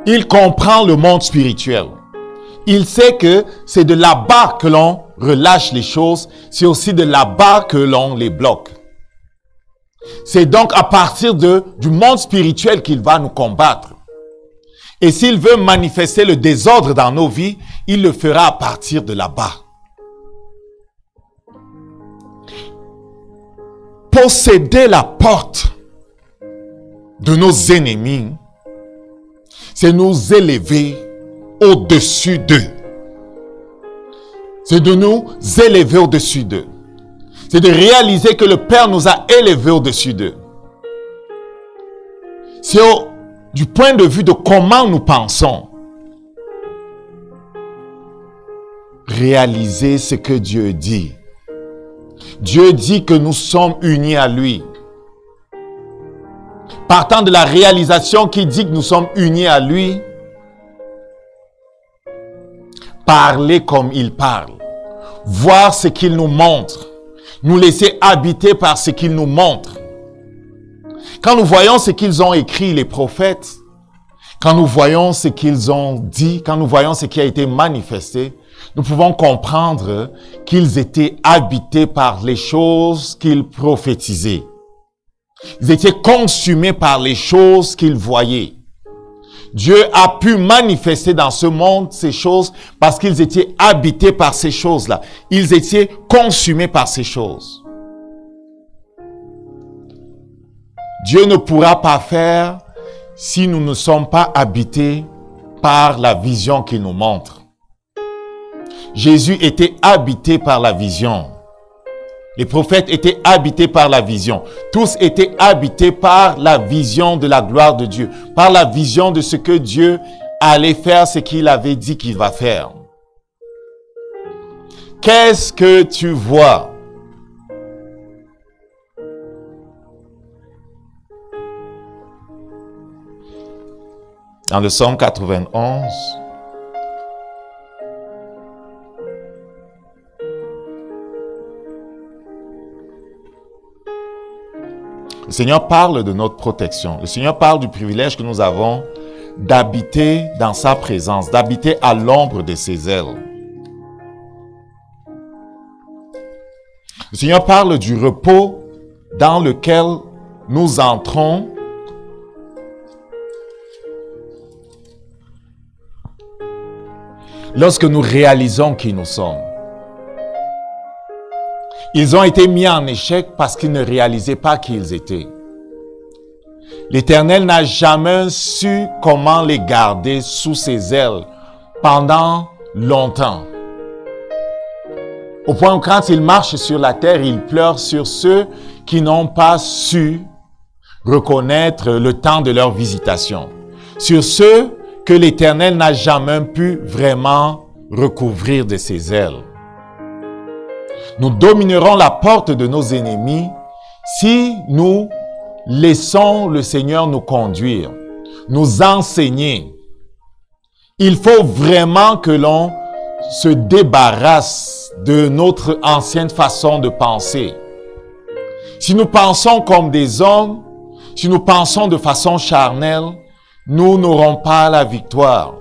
Il comprend le monde spirituel. Il sait que c'est de là-bas que l'on relâche les choses. C'est aussi de là-bas que l'on les bloque. C'est donc à partir du monde spirituel qu'il va nous combattre. Et s'il veut manifester le désordre dans nos vies, il le fera à partir de là-bas. Posséder la porte de nos ennemis, c'est nous élever au-dessus d'eux. C'est de nous élever au-dessus d'eux. C'est de réaliser que le Père nous a élevés au-dessus d'eux. C'est du point de vue de comment nous pensons. Réaliser ce que Dieu dit. Dieu dit que nous sommes unis à lui. Partant de la réalisation qui dit que nous sommes unis à lui, parler comme il parle, voir ce qu'il nous montre, nous laisser habiter par ce qu'il nous montre. Quand nous voyons ce qu'ils ont écrit, les prophètes, quand nous voyons ce qu'ils ont dit, quand nous voyons ce qui a été manifesté, nous pouvons comprendre qu'ils étaient habités par les choses qu'ils prophétisaient. Ils étaient consumés par les choses qu'ils voyaient. Dieu a pu manifester dans ce monde ces choses parce qu'ils étaient habités par ces choses-là. Ils étaient consumés par ces choses. Dieu ne pourra pas faire si nous ne sommes pas habités par la vision qu'il nous montre. Jésus était habité par la vision. Les prophètes étaient habités par la vision. Tous étaient habités par la vision de la gloire de Dieu, par la vision de ce que Dieu allait faire, ce qu'il avait dit qu'il va faire. Qu'est-ce que tu vois? Dans le psaume 91, le Seigneur parle de notre protection. Le Seigneur parle du privilège que nous avons d'habiter dans sa présence, d'habiter à l'ombre de ses ailes. Le Seigneur parle du repos dans lequel nous entrons lorsque nous réalisons qui nous sommes. Ils ont été mis en échec parce qu'ils ne réalisaient pas qui ils étaient. L'Éternel n'a jamais su comment les garder sous ses ailes pendant longtemps. Au point où quand il marche sur la terre, il pleure sur ceux qui n'ont pas su reconnaître le temps de leur visitation. Sur ceux que l'Éternel n'a jamais pu vraiment recouvrir de ses ailes. Nous dominerons la porte de nos ennemis si nous laissons le Seigneur nous conduire, nous enseigner. Il faut vraiment que l'on se débarrasse de notre ancienne façon de penser. Si nous pensons comme des hommes, si nous pensons de façon charnelle, nous n'aurons pas la victoire.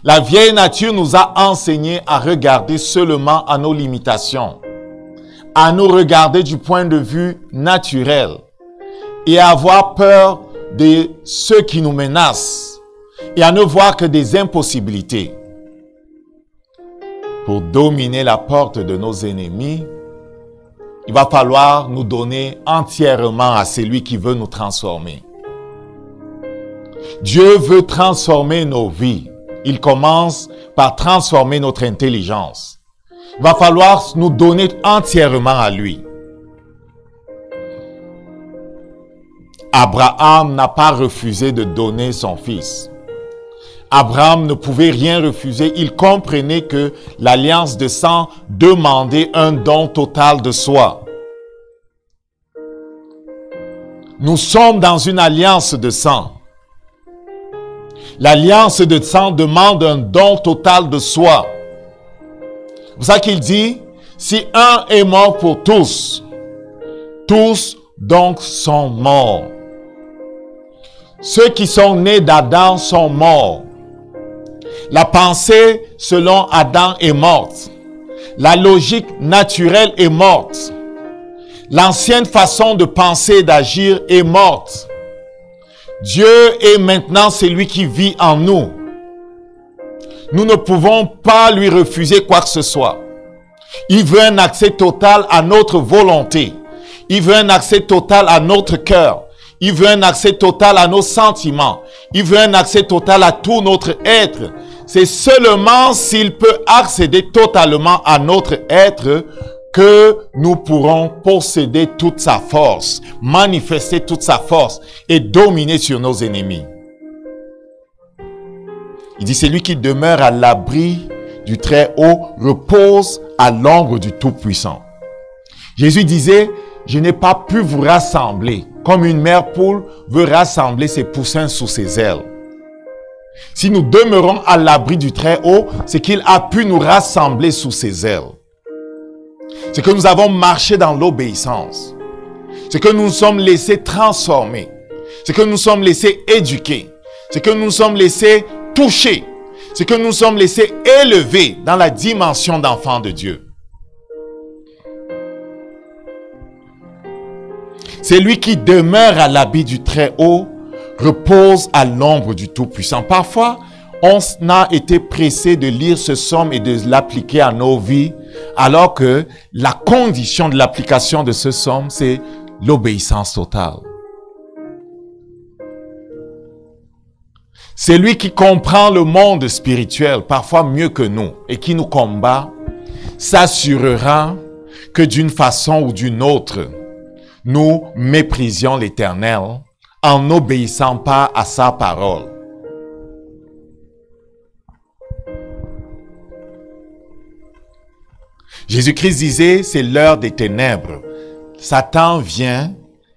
La vieille nature nous a enseigné à regarder seulement à nos limitations, à nous regarder du point de vue naturel et à avoir peur de ceux qui nous menacent et à ne voir que des impossibilités. Pour dominer la porte de nos ennemis, il va falloir nous donner entièrement à celui qui veut nous transformer. Dieu veut transformer nos vies. Il commence par transformer notre intelligence. Il va falloir nous donner entièrement à lui. Abraham n'a pas refusé de donner son fils. Abraham ne pouvait rien refuser. Il comprenait que l'alliance de sang demandait un don total de soi. Nous sommes dans une alliance de sang. L'alliance de sang demande un don total de soi. C'est pour ça qu'il dit, si un est mort pour tous, tous donc sont morts. Ceux qui sont nés d'Adam sont morts. La pensée selon Adam est morte. La logique naturelle est morte. L'ancienne façon de penser et d'agir est morte. Dieu est maintenant celui qui vit en nous. Nous ne pouvons pas lui refuser quoi que ce soit. Il veut un accès total à notre volonté. Il veut un accès total à notre cœur. Il veut un accès total à nos sentiments. Il veut un accès total à tout notre être. C'est seulement s'il peut accéder totalement à notre être que nous pourrons posséder toute sa force, manifester toute sa force et dominer sur nos ennemis. Il dit, celui qui demeure à l'abri du Très-Haut repose à l'ombre du Tout-Puissant. Jésus disait, je n'ai pas pu vous rassembler comme une mère poule veut rassembler ses poussins sous ses ailes. Si nous demeurons à l'abri du Très-Haut, c'est qu'il a pu nous rassembler sous ses ailes. C'est que nous avons marché dans l'obéissance. C'est que nous nous sommes laissés transformer. C'est que nous nous sommes laissés éduquer. C'est que nous nous sommes laissés toucher. C'est que nous nous sommes laissés élever dans la dimension d'enfant de Dieu. Celui qui demeure à l'abri du Très-Haut repose à l'ombre du Tout-Puissant. Parfois, on a été pressé de lire ce psaume et de l'appliquer à nos vies, alors que la condition de l'application de ce psaume, c'est l'obéissance totale. Celui qui comprend le monde spirituel, parfois mieux que nous, et qui nous combat, s'assurera que d'une façon ou d'une autre, nous méprisions l'Éternel en n'obéissant pas à sa parole. Jésus-Christ disait, c'est l'heure des ténèbres. Satan vient,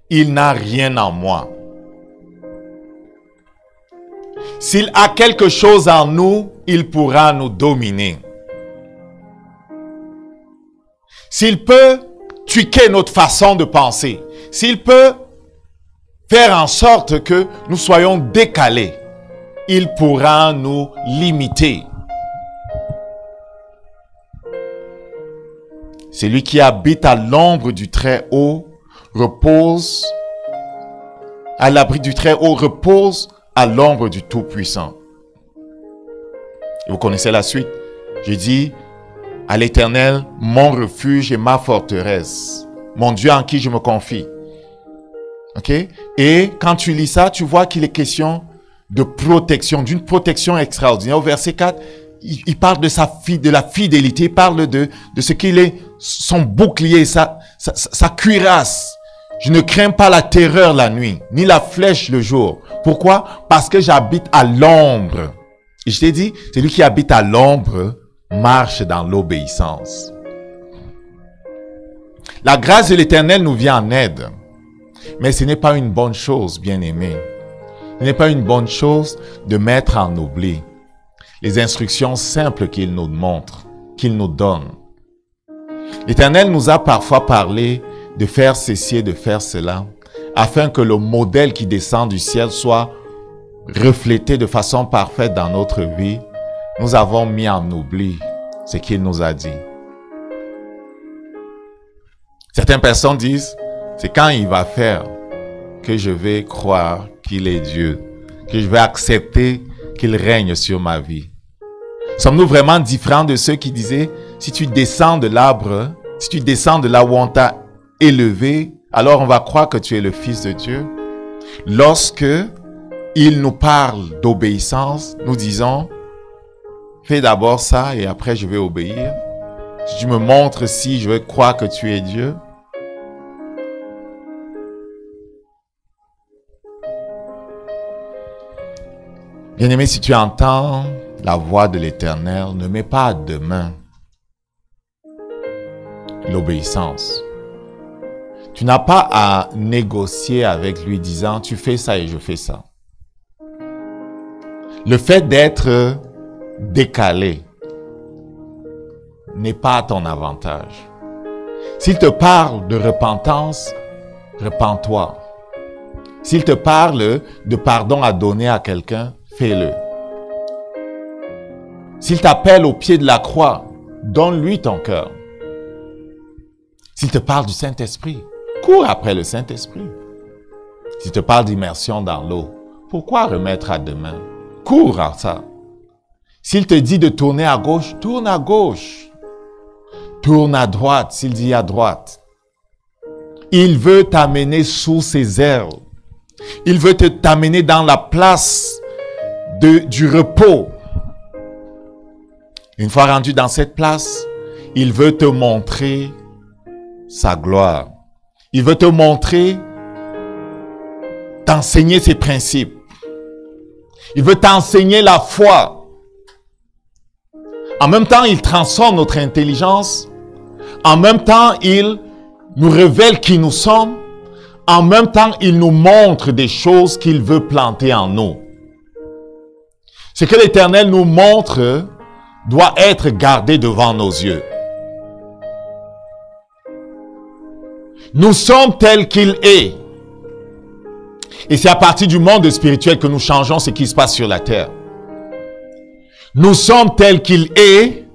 il n'a rien en moi. S'il a quelque chose en nous, il pourra nous dominer. S'il peut tweaker notre façon de penser, s'il peut faire en sorte que nous soyons décalés, il pourra nous limiter. Celui qui habite à l'ombre du Très-Haut repose, à l'abri du Très-Haut repose à l'ombre du Tout-Puissant. Et vous connaissez la suite. Je dis à l'Éternel, mon refuge et ma forteresse, mon Dieu en qui je me confie. Ok? Et quand tu lis ça, tu vois qu'il est question de protection, d'une protection extraordinaire. Au verset 4, il parle de la fidélité, il parle de ce qu'il est, son bouclier, sa cuirasse. Je ne crains pas la terreur la nuit, ni la flèche le jour. Pourquoi? Parce que j'habite à l'ombre. Et je t'ai dit, celui qui habite à l'ombre marche dans l'obéissance. La grâce de l'Éternel nous vient en aide. Mais ce n'est pas une bonne chose, bien-aimés. Ce n'est pas une bonne chose de mettre en oubli les instructions simples qu'il nous montre, qu'il nous donne. L'Éternel nous a parfois parlé de faire ceci, de faire cela, afin que le modèle qui descend du ciel soit reflété de façon parfaite dans notre vie. Nous avons mis en oubli ce qu'il nous a dit. Certaines personnes disent, c'est quand il va faire que je vais croire qu'il est Dieu, que je vais accepter qu'il règne sur ma vie. Sommes-nous vraiment différents de ceux qui disaient, si tu descends de l'arbre, si tu descends de là où on t'a élevé, alors on va croire que tu es le Fils de Dieu? Lorsque il nous parle d'obéissance, nous disons, fais d'abord ça et après je vais obéir. Si tu me montres si je vais croire que tu es Dieu. Bien-aimé, si tu entends la voix de l'Éternel, ne mets pas à demain l'obéissance. Tu n'as pas à négocier avec lui disant, tu fais ça et je fais ça. Le fait d'être décalé n'est pas à ton avantage. S'il te parle de repentance, repens-toi. S'il te parle de pardon à donner à quelqu'un, fais-le. S'il t'appelle au pied de la croix, donne-lui ton cœur. S'il te parle du Saint-Esprit, cours après le Saint-Esprit. S'il te parle d'immersion dans l'eau, pourquoi remettre à demain? Cours à ça. S'il te dit de tourner à gauche, tourne à gauche. Tourne à droite, s'il dit à droite. Il veut t'amener sous ses ailes. Il veut t'amener dans la place du repos. Une fois rendu dans cette place, il veut te montrer sa gloire. Il veut te montrer, t'enseigner ses principes. Il veut t'enseigner la foi. En même temps, il transforme notre intelligence. En même temps, il nous révèle qui nous sommes. En même temps, il nous montre des choses qu'il veut planter en nous. Ce que l'Éternel nous montre doit être gardé devant nos yeux. Nous sommes tels qu'il est. Et c'est à partir du monde spirituel que nous changeons ce qui se passe sur la terre. Nous sommes tels qu'il est.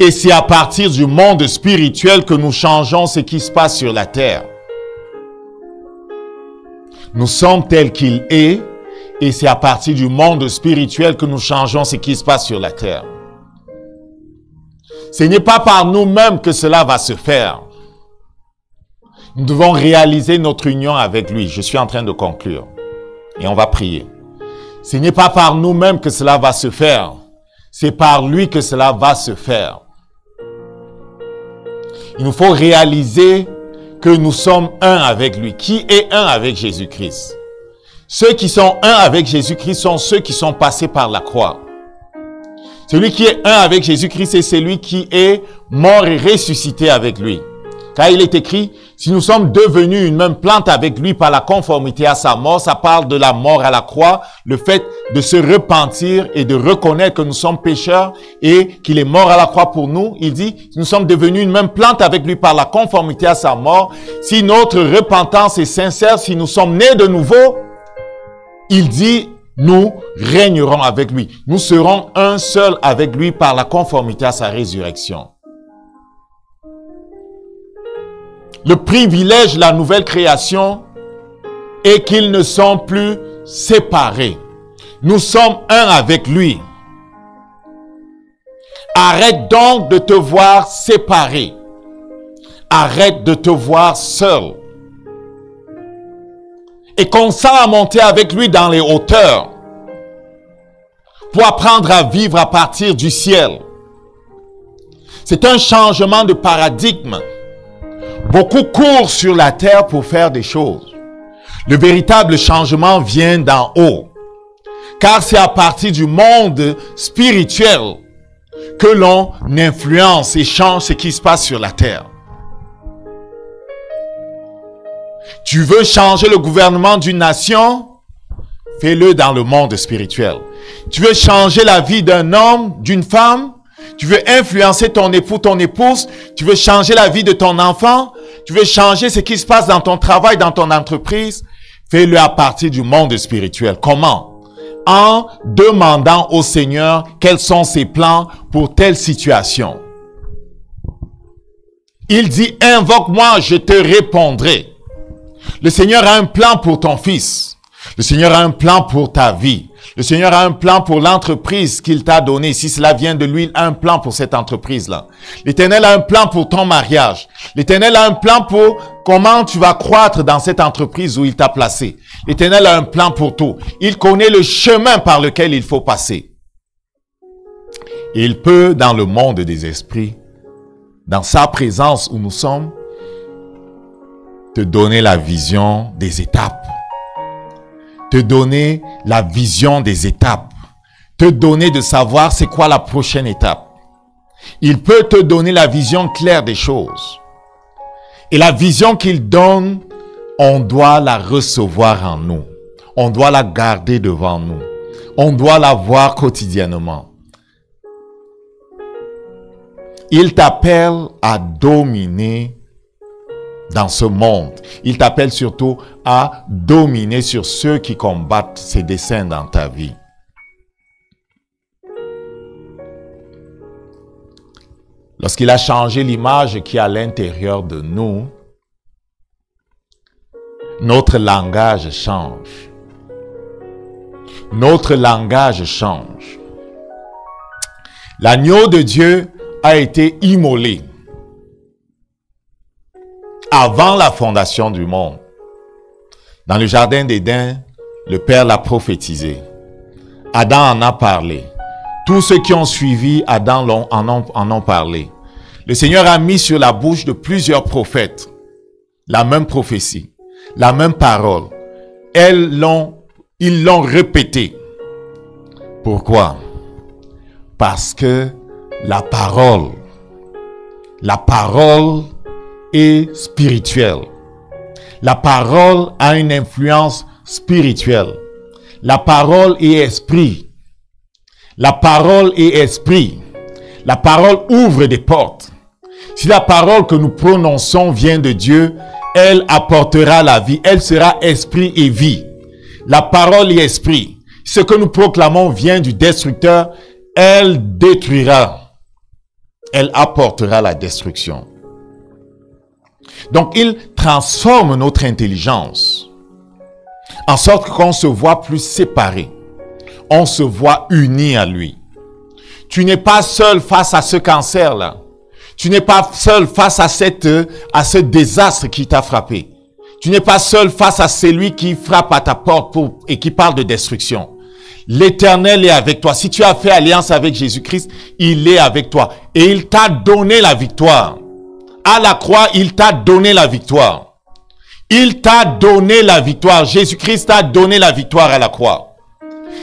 Et c'est à partir du monde spirituel que nous changeons ce qui se passe sur la terre. Nous sommes tels qu'il est. Et c'est à partir du monde spirituel que nous changeons ce qui se passe sur la terre. Ce n'est pas par nous-mêmes que cela va se faire. Nous devons réaliser notre union avec lui. Je suis en train de conclure. Et on va prier. Ce n'est pas par nous-mêmes que cela va se faire. C'est par lui que cela va se faire. Il nous faut réaliser que nous sommes un avec lui. Qui est un avec Jésus-Christ? Ceux qui sont un avec Jésus-Christ sont ceux qui sont passés par la croix. Celui qui est un avec Jésus-Christ, c'est celui qui est mort et ressuscité avec lui. Car il est écrit, si nous sommes devenus une même plante avec lui par la conformité à sa mort, ça parle de la mort à la croix, le fait de se repentir et de reconnaître que nous sommes pécheurs et qu'il est mort à la croix pour nous. Il dit, si nous sommes devenus une même plante avec lui par la conformité à sa mort, si notre repentance est sincère, si nous sommes nés de nouveau, il dit, nous régnerons avec lui. Nous serons un seul avec lui par la conformité à sa résurrection. Le privilège de la nouvelle création est qu'ils ne sont plus séparés. Nous sommes un avec lui. Arrête donc de te voir séparé. Arrête de te voir seul. Et consent à monter avec lui dans les hauteurs pour apprendre à vivre à partir du ciel. C'est un changement de paradigme. Beaucoup courent sur la terre pour faire des choses. Le véritable changement vient d'en haut. Car c'est à partir du monde spirituel que l'on influence et change ce qui se passe sur la terre. Tu veux changer le gouvernement d'une nation? Fais-le dans le monde spirituel. Tu veux changer la vie d'un homme, d'une femme? Tu veux influencer ton époux, ton épouse? Tu veux changer la vie de ton enfant? Tu veux changer ce qui se passe dans ton travail, dans ton entreprise? Fais-le à partir du monde spirituel. Comment? En demandant au Seigneur quels sont ses plans pour telle situation. Il dit, invoque-moi, je te répondrai. Le Seigneur a un plan pour ton fils. Le Seigneur a un plan pour ta vie. Le Seigneur a un plan pour l'entreprise qu'il t'a donnée. Si cela vient de lui, il a un plan pour cette entreprise-là. L'Éternel a un plan pour ton mariage. L'Éternel a un plan pour comment tu vas croître dans cette entreprise où il t'a placé. L'Éternel a un plan pour tout. Il connaît le chemin par lequel il faut passer. Il peut, dans le monde des esprits, dans sa présence où nous sommes, te donner la vision des étapes. Te donner la vision des étapes. Te donner de savoir c'est quoi la prochaine étape. Il peut te donner la vision claire des choses. Et la vision qu'il donne, on doit la recevoir en nous. On doit la garder devant nous. On doit la voir quotidiennement. Il t'appelle à dominer dans ce monde. Il t'appelle surtout à dominer sur ceux qui combattent ses desseins dans ta vie. Lorsqu'il a changé l'image qui est à l'intérieur de nous, notre langage change. Notre langage change. L'agneau de Dieu a été immolé avant la fondation du monde. Dans le jardin d'Éden, le Père l'a prophétisé. Adam en a parlé. Tous ceux qui ont suivi Adam en ont parlé. Le Seigneur a mis sur la bouche de plusieurs prophètes la même prophétie, la même parole. Ils l'ont répété. Pourquoi? Parce que la parole est spirituelle. La parole a une influence spirituelle. La parole est esprit. La parole est esprit. La parole ouvre des portes. Si la parole que nous prononçons vient de Dieu, elle apportera la vie. Elle sera esprit et vie. La parole est esprit. Ce que nous proclamons vient du destructeur. Elle détruira. Elle apportera la destruction. Donc, il transforme notre intelligence en sorte qu'on se voit plus séparés. On se voit unis à lui. Tu n'es pas seul face à ce cancer-là. Tu n'es pas seul face à ce désastre qui t'a frappé. Tu n'es pas seul face à celui qui frappe à ta porte et qui parle de destruction. L'Éternel est avec toi. Si tu as fait alliance avec Jésus-Christ, il est avec toi. Et il t'a donné la victoire. À la croix, il t'a donné la victoire. Il t'a donné la victoire. Jésus-Christ t'a donné la victoire à la croix.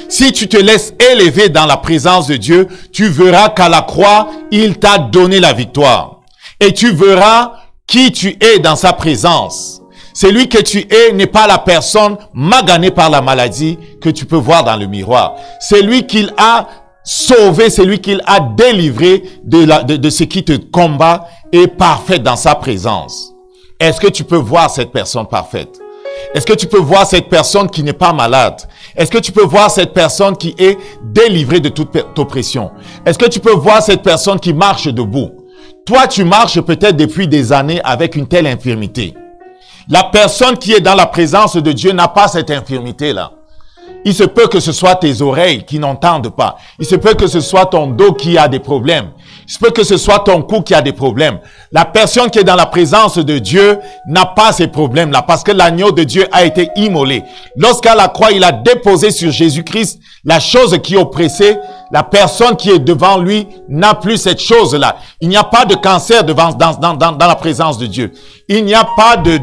Si tu te laisses élever dans la présence de Dieu, tu verras qu'à la croix, il t'a donné la victoire. Et tu verras qui tu es dans sa présence. Celui que tu es n'est pas la personne maganée par la maladie que tu peux voir dans le miroir. Celui qu'il a sauvé, celui qu'il a délivré de ce qui te combat est parfait dans sa présence. Est-ce que tu peux voir cette personne parfaite? Est-ce que tu peux voir cette personne qui n'est pas malade? Est-ce que tu peux voir cette personne qui est délivrée de toute oppression? Est-ce que tu peux voir cette personne qui marche debout? Toi, tu marches peut-être depuis des années avec une telle infirmité. La personne qui est dans la présence de Dieu n'a pas cette infirmité-là. Il se peut que ce soit tes oreilles qui n'entendent pas. Il se peut que ce soit ton dos qui a des problèmes. Il se peut que ce soit ton cou qui a des problèmes. La personne qui est dans la présence de Dieu n'a pas ces problèmes-là parce que l'agneau de Dieu a été immolé. Lorsqu'à la croix, il a déposé sur Jésus-Christ la chose qui oppressait. La personne qui est devant lui n'a plus cette chose-là. Il n'y a pas de cancer dans la présence de Dieu. Il n'y a pas de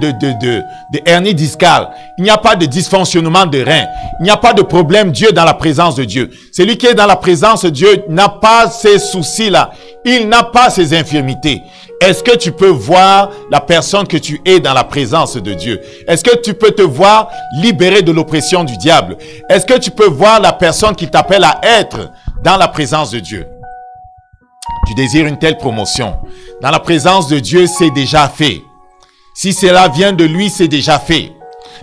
hernie discale. Il n'y a pas de dysfonctionnement de rein. Il n'y a pas de problème Dieu dans la présence de Dieu. Celui qui est dans la présence de Dieu n'a pas ces soucis-là. Il n'a pas ces infirmités. Est-ce que tu peux voir la personne que tu es dans la présence de Dieu? Est-ce que tu peux te voir libéré de l'oppression du diable? Est-ce que tu peux voir la personne qui t'appelle à être dans la présence de Dieu? Tu désires une telle promotion. Dans la présence de Dieu, c'est déjà fait. Si cela vient de lui, c'est déjà fait.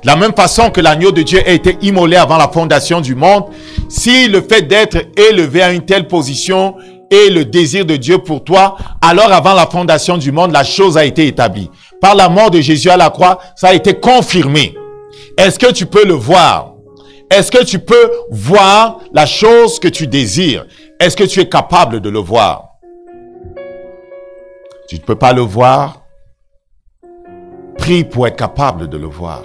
De la même façon que l'agneau de Dieu a été immolé avant la fondation du monde, si le fait d'être élevé à une telle position est le désir de Dieu pour toi, alors avant la fondation du monde, la chose a été établie. Par la mort de Jésus à la croix, ça a été confirmé. Est-ce que tu peux le voir? Est-ce que tu peux voir la chose que tu désires? Est-ce que tu es capable de le voir? Tu ne peux pas le voir? Prie pour être capable de le voir.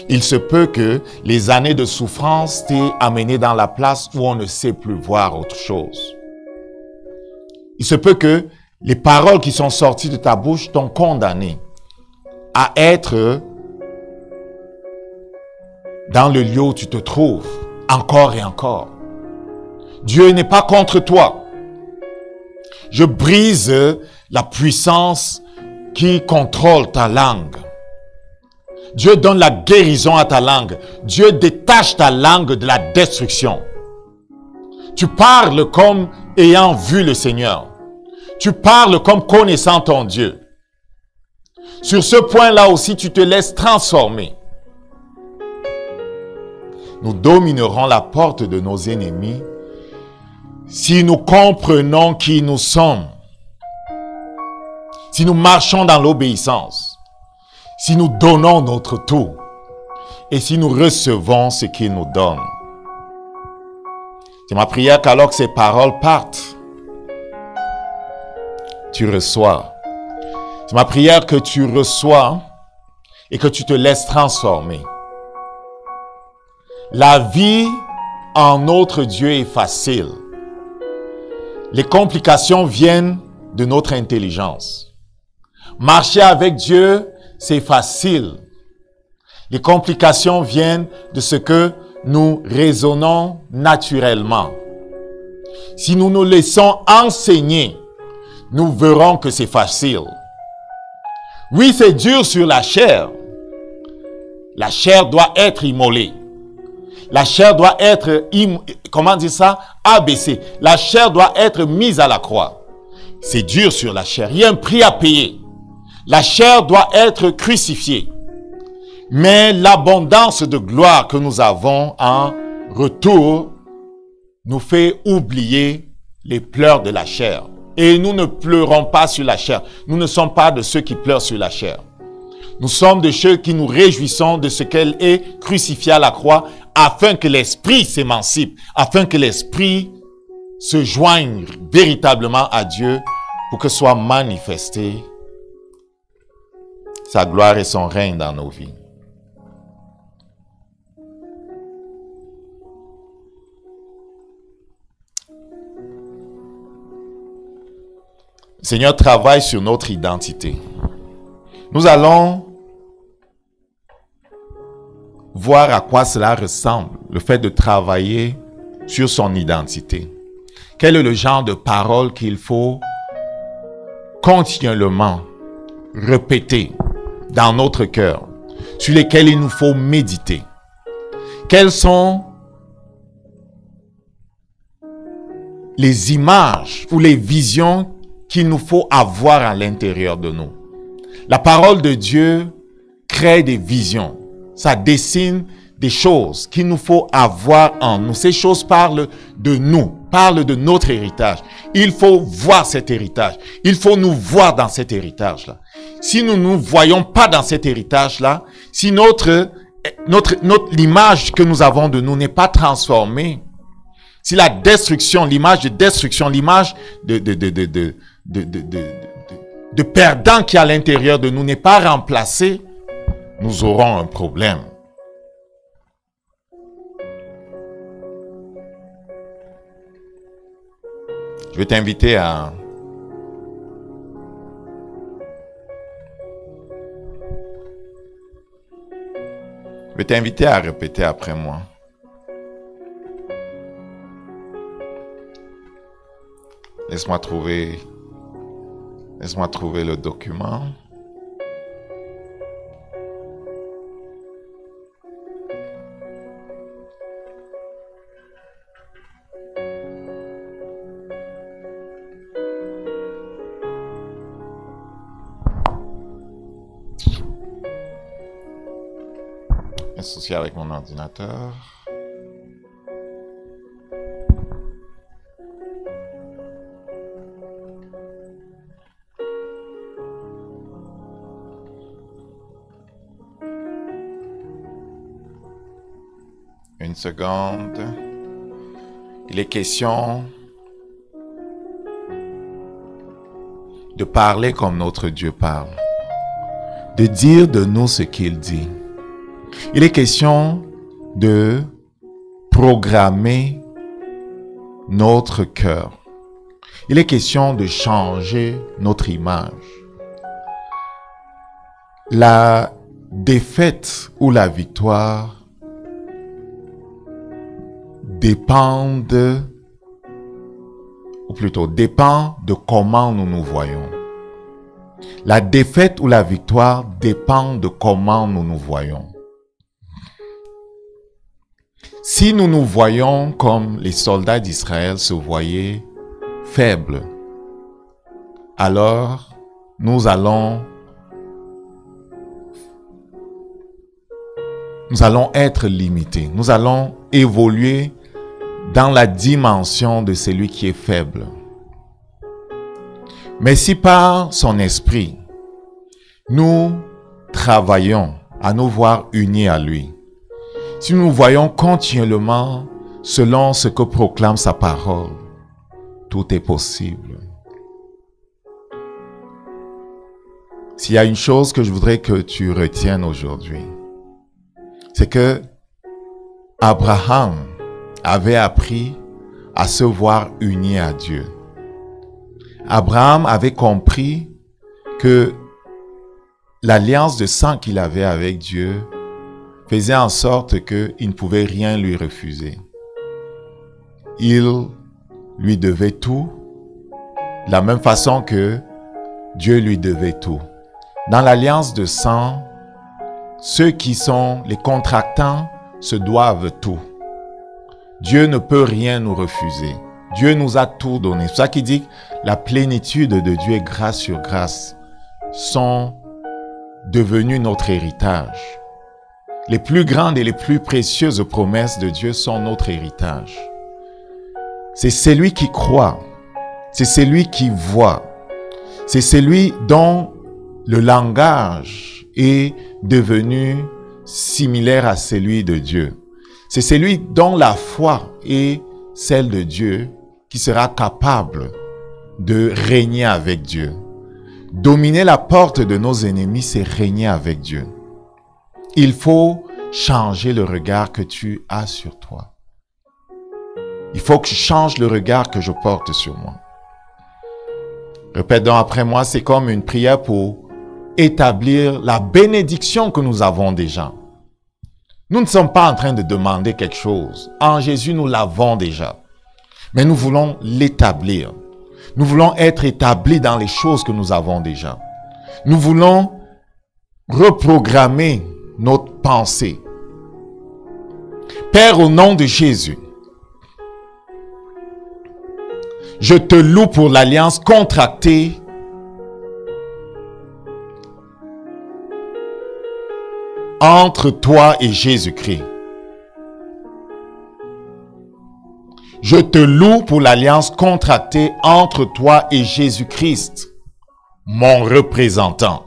Il se peut que les années de souffrance t'aient amené dans la place où on ne sait plus voir autre chose. Il se peut que les paroles qui sont sorties de ta bouche t'ont condamné à être dans le lieu où tu te trouves, encore et encore. Dieu n'est pas contre toi. Je brise la puissance qui contrôle ta langue. Dieu donne la guérison à ta langue. Dieu détache ta langue de la destruction. Tu parles comme ayant vu le Seigneur. Tu parles comme connaissant ton Dieu. Sur ce point-là aussi, tu te laisses transformer. Nous dominerons la porte de nos ennemis si nous comprenons qui nous sommes. Si nous marchons dans l'obéissance. Si nous donnons notre tout. Et si nous recevons ce qu'il nous donne. C'est ma prière qu'alors que ces paroles partent, tu reçois. C'est ma prière que tu reçois et que tu te laisses transformer. La vie en notre Dieu est facile. Les complications viennent de notre intelligence. Marcher avec Dieu, c'est facile. Les complications viennent de ce que nous raisonnons naturellement. Si nous nous laissons enseigner, nous verrons que c'est facile. Oui, c'est dur sur la chair. La chair doit être immolée. La chair doit être, abaissée. La chair doit être mise à la croix. C'est dur sur la chair. Il y a un prix à payer. La chair doit être crucifiée. Mais l'abondance de gloire que nous avons en retour nous fait oublier les pleurs de la chair. Et nous ne pleurons pas sur la chair. Nous ne sommes pas de ceux qui pleurent sur la chair. Nous sommes de ceux qui nous réjouissons de ce qu'elle est crucifiée à la croix afin que l'esprit s'émancipe, afin que l'esprit se joigne véritablement à Dieu pour que soit manifesté sa gloire et son règne dans nos vies. Le Seigneur travaille sur notre identité. Nous allons voir à quoi cela ressemble, le fait de travailler sur son identité. Quel est le genre de parole qu'il faut continuellement répéter dans notre cœur, sur lesquelles il nous faut méditer. Quelles sont les images ou les visions qu'il nous faut avoir à l'intérieur de nous? La parole de Dieu crée des visions. Ça dessine des choses qu'il nous faut avoir en nous. Ces choses parlent de nous, parlent de notre héritage. Il faut voir cet héritage. Il faut nous voir dans cet héritage-là. Si nous ne nous voyons pas dans cet héritage-là, si l'image que nous avons de nous n'est pas transformée, si la destruction, l'image de destruction, l'image de perdant qui est à l'intérieur de nous n'est pas remplacée, nous aurons un problème. Je vais t'inviter à répéter après moi. Laisse-moi trouver le document. Associé avec mon ordinateur. Une seconde. Il est question de parler comme notre Dieu parle, de dire de nous ce qu'il dit. Il est question de programmer notre cœur. Il est question de changer notre image. La défaite ou la victoire dépend de comment nous nous voyons. La défaite ou la victoire dépend de comment nous nous voyons. Si nous nous voyons comme les soldats d'Israël se voyaient faibles, alors nous allons être limités. Nous allons évoluer dans la dimension de celui qui est faible. Mais si par son esprit, nous travaillons à nous voir unis à lui, si nous voyons continuellement selon ce que proclame sa parole, tout est possible. S'il y a une chose que je voudrais que tu retiennes aujourd'hui, c'est que Abraham avait appris à se voir uni à Dieu. Abraham avait compris que l'alliance de sang qu'il avait avec Dieu faisait en sorte qu'il ne pouvait rien lui refuser. Il lui devait tout, de la même façon que Dieu lui devait tout. Dans l'alliance de sang, ceux qui sont les contractants se doivent tout. Dieu ne peut rien nous refuser. Dieu nous a tout donné. C'est pour ça qu'il dit que la plénitude de Dieu et grâce sur grâce sont devenues notre héritage. Les plus grandes et les plus précieuses promesses de Dieu sont notre héritage. C'est celui qui croit, c'est celui qui voit, c'est celui dont le langage est devenu similaire à celui de Dieu. C'est celui dont la foi est celle de Dieu qui sera capable de régner avec Dieu. Dominer la porte de nos ennemis, c'est régner avec Dieu. Il faut changer le regard que tu as sur toi. Il faut que je change le regard que je porte sur moi. Répète donc après moi, c'est comme une prière pour établir la bénédiction que nous avons déjà. Nous ne sommes pas en train de demander quelque chose. En Jésus, nous l'avons déjà. Mais nous voulons l'établir. Nous voulons être établis dans les choses que nous avons déjà. Nous voulons reprogrammer notre pensée. Père, au nom de Jésus, je te loue pour l'alliance contractée entre toi et Jésus-Christ. Je te loue pour l'alliance contractée entre toi et Jésus-Christ, mon représentant.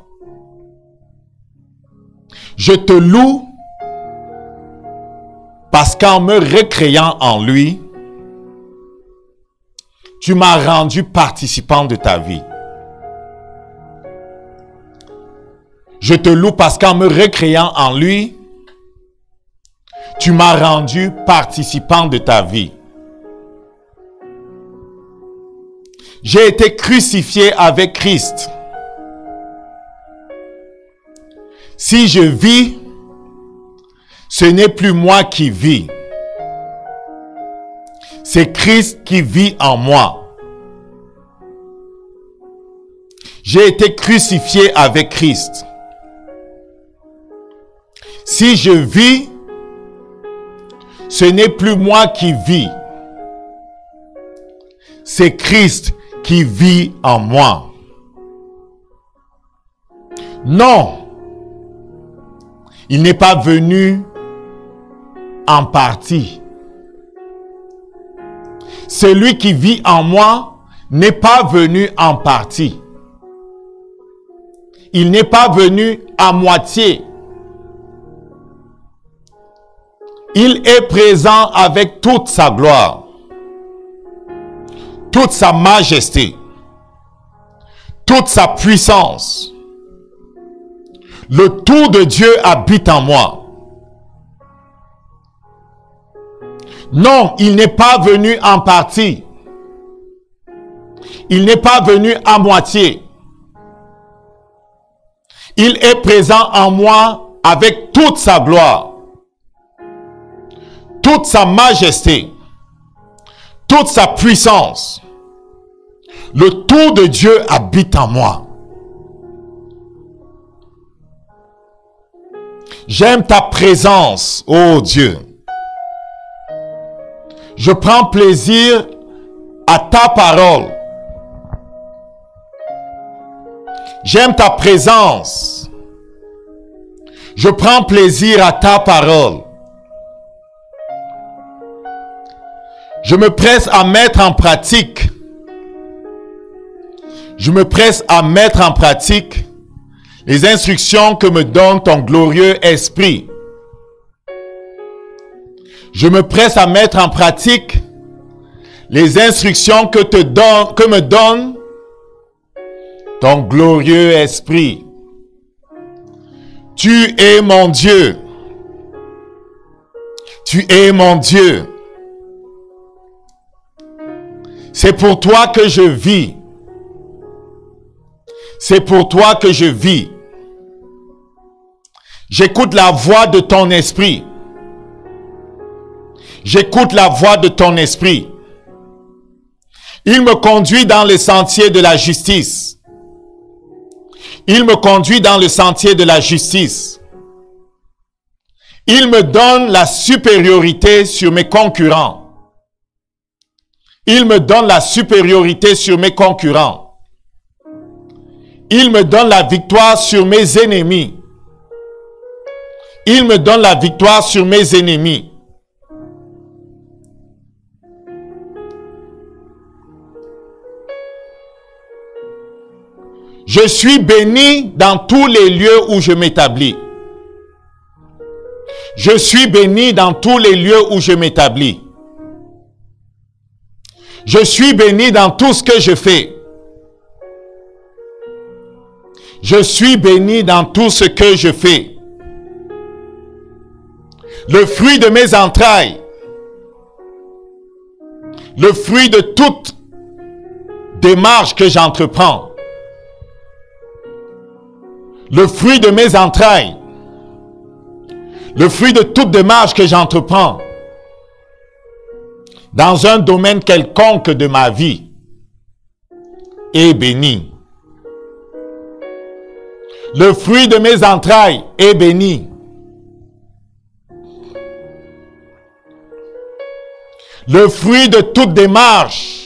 Je te loue parce qu'en me recréant en lui, tu m'as rendu participant de ta vie. Je te loue parce qu'en me recréant en lui, tu m'as rendu participant de ta vie. J'ai été crucifié avec Christ. Si je vis, ce n'est plus moi qui vis. C'est Christ qui vit en moi. J'ai été crucifié avec Christ. Si je vis, ce n'est plus moi qui vis. C'est Christ qui vit en moi. Non, il n'est pas venu en partie. Celui qui vit en moi n'est pas venu en partie. Il n'est pas venu à moitié. Il est présent avec toute sa gloire, toute sa majesté, toute sa puissance. Le tout de Dieu habite en moi. Non, il n'est pas venu en partie. Il n'est pas venu à moitié. Il est présent en moi avec toute sa gloire, toute sa majesté, toute sa puissance. Le tout de Dieu habite en moi. J'aime ta présence, ô Dieu. Je prends plaisir à ta parole. J'aime ta présence. Je prends plaisir à ta parole. Je me presse à mettre en pratique. Je me presse à mettre en pratique les instructions que me donne ton glorieux esprit. Je me presse à mettre en pratique les instructions que me donne ton glorieux esprit. Tu es mon Dieu. Tu es mon Dieu. C'est pour toi que je vis. C'est pour toi que je vis. J'écoute la voix de ton esprit. J'écoute la voix de ton esprit. Il me conduit dans le sentier de la justice. Il me conduit dans le sentier de la justice. Il me donne la supériorité sur mes concurrents. Il me donne la supériorité sur mes concurrents. Il me donne la victoire sur mes ennemis. Il me donne la victoire sur mes ennemis. Je suis béni dans tous les lieux où je m'établis. Je suis béni dans tous les lieux où je m'établis. Je suis béni dans tout ce que je fais. Je suis béni dans tout ce que je fais. Le fruit de mes entrailles, le fruit de toute démarche que j'entreprends, le fruit de mes entrailles, le fruit de toute démarche que j'entreprends dans un domaine quelconque de ma vie est béni. Le fruit de mes entrailles est béni. Le fruit de toute démarche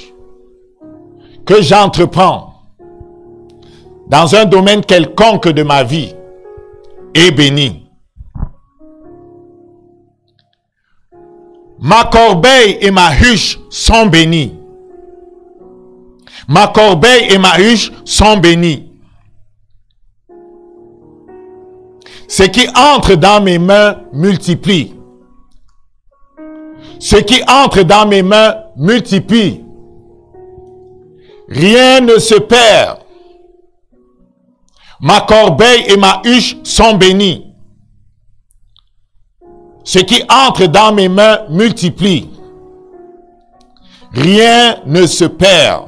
que j'entreprends dans un domaine quelconque de ma vie est béni. Ma corbeille et ma huche sont bénies. Ma corbeille et ma huche sont bénies. Ce qui entre dans mes mains multiplie. Ce qui entre dans mes mains multiplie. Rien ne se perd. Ma corbeille et ma huche sont bénies. Ce qui entre dans mes mains multiplie. Rien ne se perd.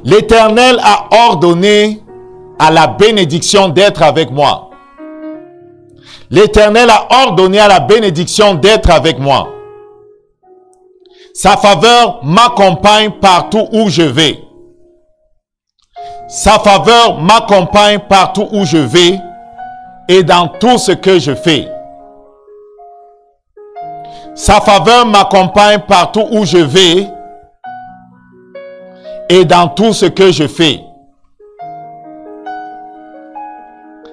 L'Éternel a ordonné à la bénédiction d'être avec moi. L'Éternel a ordonné à la bénédiction d'être avec moi. Sa faveur m'accompagne partout où je vais. Sa faveur m'accompagne partout où je vais et dans tout ce que je fais. Sa faveur m'accompagne partout où je vais et dans tout ce que je fais.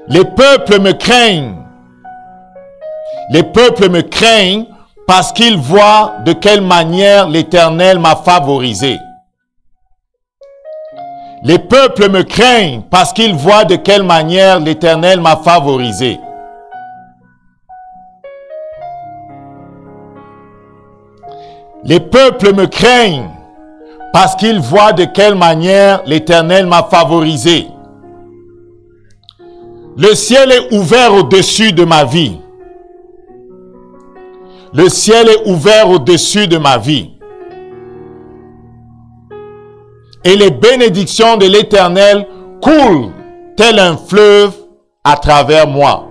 Les peuples me craignent. Les peuples me craignent parce qu'ils voient de quelle manière l'Éternel m'a favorisé. Les peuples me craignent parce qu'ils voient de quelle manière l'Éternel m'a favorisé. Les peuples me craignent parce qu'ils voient de quelle manière l'Éternel m'a favorisé. Le ciel est ouvert au-dessus de ma vie. Le ciel est ouvert au-dessus de ma vie. Et les bénédictions de l'Éternel coulent tel un fleuve à travers moi.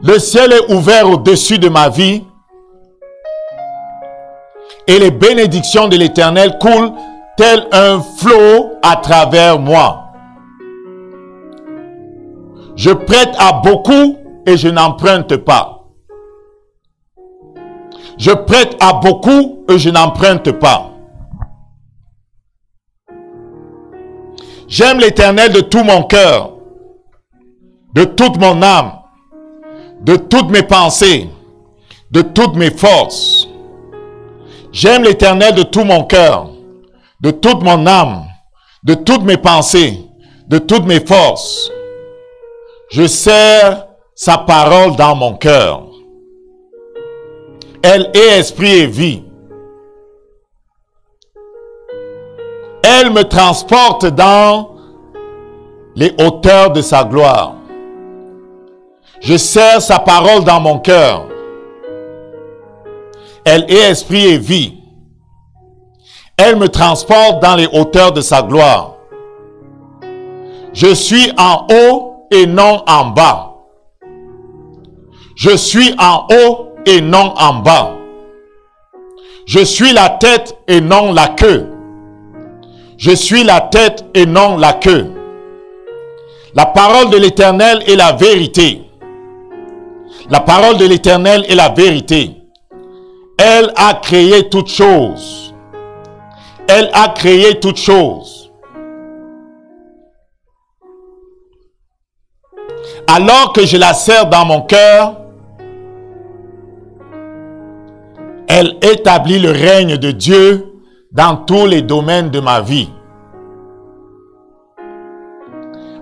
Le ciel est ouvert au-dessus de ma vie. Et les bénédictions de l'Éternel coulent tel un flot à travers moi. Je prête à beaucoup et je n'emprunte pas. Je prête à beaucoup et je n'emprunte pas. J'aime l'Éternel de tout mon cœur, de toute mon âme, de toutes mes pensées, de toutes mes forces. J'aime l'Éternel de tout mon cœur, de toute mon âme, de toutes mes pensées, de toutes mes forces. Je serre sa parole dans mon cœur. Elle est esprit et vie. Elle me transporte dans les hauteurs de sa gloire. Je serre sa parole dans mon cœur. Elle est esprit et vie. Elle me transporte dans les hauteurs de sa gloire. Je suis en haut et non en bas. Je suis en haut et non en bas. Je suis la tête et non la queue. Je suis la tête et non la queue. La parole de l'Éternel est la vérité. La parole de l'Éternel est la vérité. Elle a créé toutes choses. Elle a créé toutes choses. Alors que je la serre dans mon cœur, elle établit le règne de Dieu dans tous les domaines de ma vie.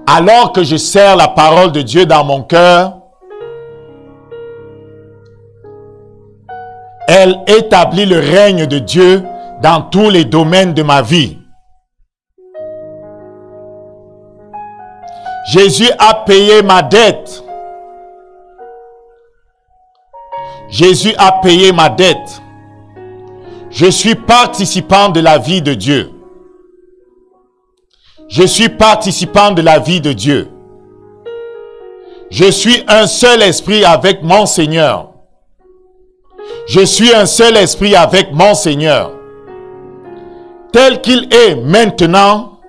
Alors que je serre la parole de Dieu dans mon cœur, elle établit le règne de Dieu dans tous les domaines de ma vie. Jésus a payé ma dette. Jésus a payé ma dette. Je suis participant de la vie de Dieu. Je suis participant de la vie de Dieu. Je suis un seul esprit avec mon Seigneur. Je suis un seul esprit avec mon Seigneur. Tel qu'il est maintenant,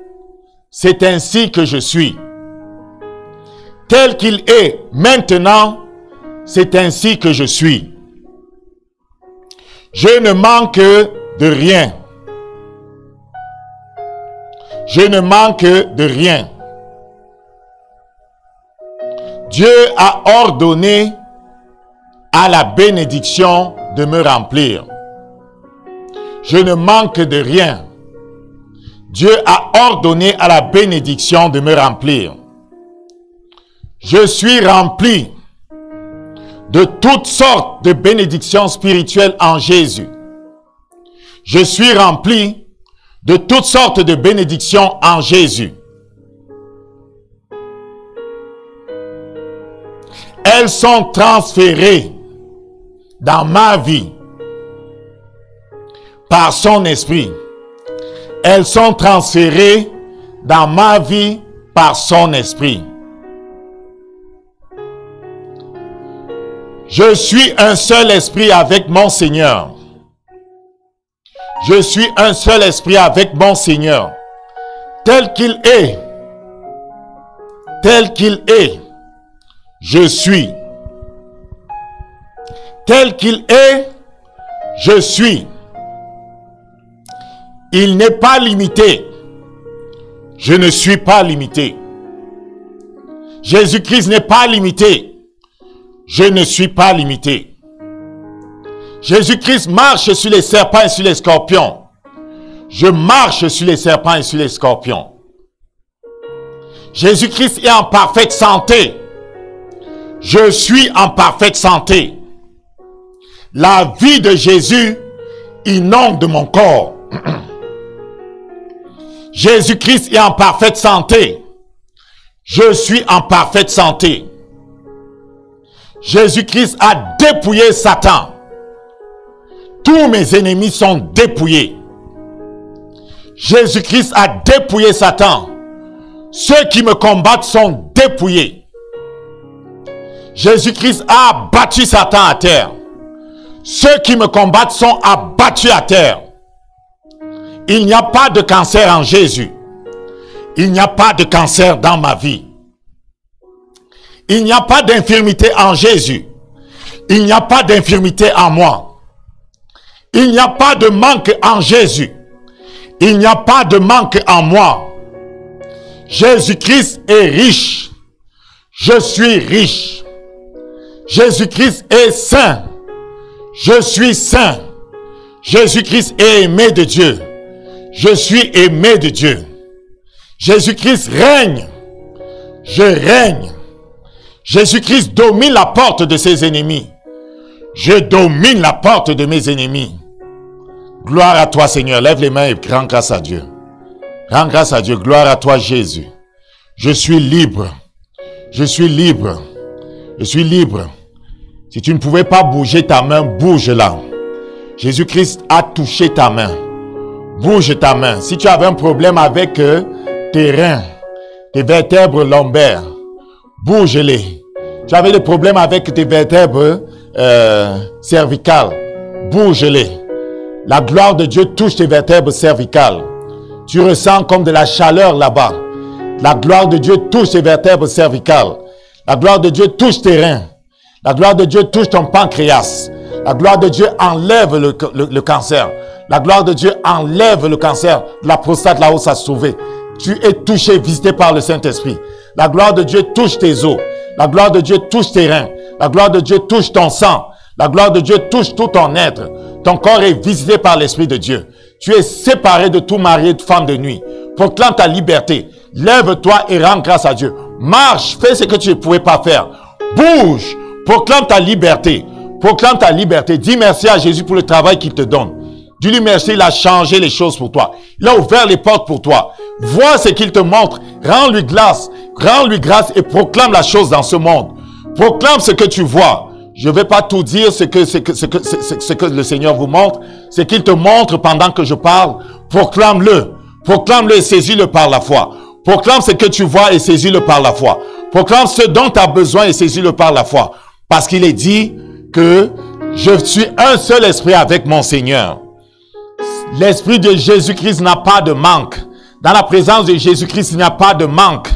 c'est ainsi que je suis. Tel qu'il est maintenant, c'est ainsi que je suis. Je ne manque de rien. Je ne manque de rien. Dieu a ordonné à la bénédiction de me remplir. Je ne manque de rien. Dieu a ordonné à la bénédiction de me remplir. Je suis rempli de toutes sortes de bénédictions spirituelles en Jésus. Je suis rempli de toutes sortes de bénédictions en Jésus. Elles sont transférées dans ma vie par son esprit. Elles sont transférées dans ma vie par son esprit. Je suis un seul esprit avec mon Seigneur. Je suis un seul esprit avec mon Seigneur. Tel qu'il est. Tel qu'il est. Je suis. Tel qu'il est. Je suis. Il n'est pas limité. Je ne suis pas limité. Jésus-Christ n'est pas limité. Je ne suis pas limité. Jésus-Christ marche sur les serpents et sur les scorpions. Je marche sur les serpents et sur les scorpions. Jésus-Christ est en parfaite santé. Je suis en parfaite santé. La vie de Jésus inonde mon corps. Jésus-Christ est en parfaite santé. Je suis en parfaite santé. Jésus-Christ a dépouillé Satan. Tous mes ennemis sont dépouillés. Jésus-Christ a dépouillé Satan. Ceux qui me combattent sont dépouillés. Jésus-Christ a battu Satan à terre. Ceux qui me combattent sont abattus à terre. Il n'y a pas de cancer en Jésus. Il n'y a pas de cancer dans ma vie. Il n'y a pas d'infirmité en Jésus. Il n'y a pas d'infirmité en moi. Il n'y a pas de manque en Jésus. Il n'y a pas de manque en moi. Jésus-Christ est riche. Je suis riche. Jésus-Christ est saint. Je suis saint. Jésus-Christ est aimé de Dieu. Je suis aimé de Dieu. Jésus-Christ règne. Je règne. Jésus-Christ domine la porte de ses ennemis. Je domine la porte de mes ennemis. Gloire à toi, Seigneur. Lève les mains et rends grâce à Dieu. Rends grâce à Dieu. Gloire à toi, Jésus. Je suis libre. Je suis libre. Je suis libre. Si tu ne pouvais pas bouger ta main, bouge-la. Jésus-Christ a touché ta main. Bouge ta main. Si tu avais un problème avec tes reins, tes vertèbres lombaires, bouge-les. Tu avais des problèmes avec tes vertèbres cervicales, bouge-les. La gloire de Dieu touche tes vertèbres cervicales. Tu ressens comme de la chaleur là-bas. La gloire de Dieu touche tes vertèbres cervicales. La gloire de Dieu touche tes reins. La gloire de Dieu touche ton pancréas. La gloire de Dieu enlève le cancer. La gloire de Dieu enlève le cancer. La prostate là où ça se trouvait. Tu es touché, visité par le Saint-Esprit. La gloire de Dieu touche tes os. La gloire de Dieu touche tes reins. La gloire de Dieu touche ton sang. La gloire de Dieu touche tout ton être. Ton corps est visité par l'Esprit de Dieu. Tu es séparé de tout mari et de femme de nuit. Proclame ta liberté. Lève-toi et rends grâce à Dieu. Marche, fais ce que tu ne pouvais pas faire. Bouge, proclame ta liberté. Proclame ta liberté. Dis merci à Jésus pour le travail qu'il te donne. Dis-lui merci, il a changé les choses pour toi. Il a ouvert les portes pour toi. Vois ce qu'il te montre. Rends-lui grâce et proclame la chose dans ce monde. Proclame ce que tu vois. Je ne vais pas tout dire ce que le Seigneur vous montre. Ce qu'il te montre pendant que je parle, proclame-le. Proclame-le et saisis-le par la foi. Proclame ce que tu vois et saisis-le par la foi. Proclame ce dont tu as besoin et saisis-le par la foi. Parce qu'il est dit que je suis un seul esprit avec mon Seigneur. L'esprit de Jésus-Christ n'a pas de manque. Dans la présence de Jésus-Christ, il n'y a pas de manque.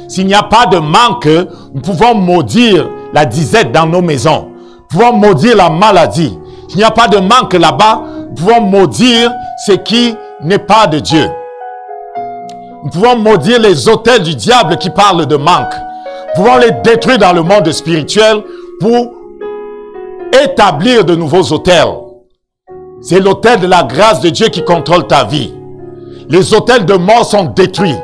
S'il n'y a pas de manque, nous pouvons maudire la disette dans nos maisons. Nous pouvons maudire la maladie. S'il n'y a pas de manque là-bas, nous pouvons maudire ce qui n'est pas de Dieu. Nous pouvons maudire les autels du diable qui parlent de manque. Nous pouvons les détruire dans le monde spirituel pour établir de nouveaux autels. C'est l'autel de la grâce de Dieu qui contrôle ta vie. Les autels de mort sont détruits.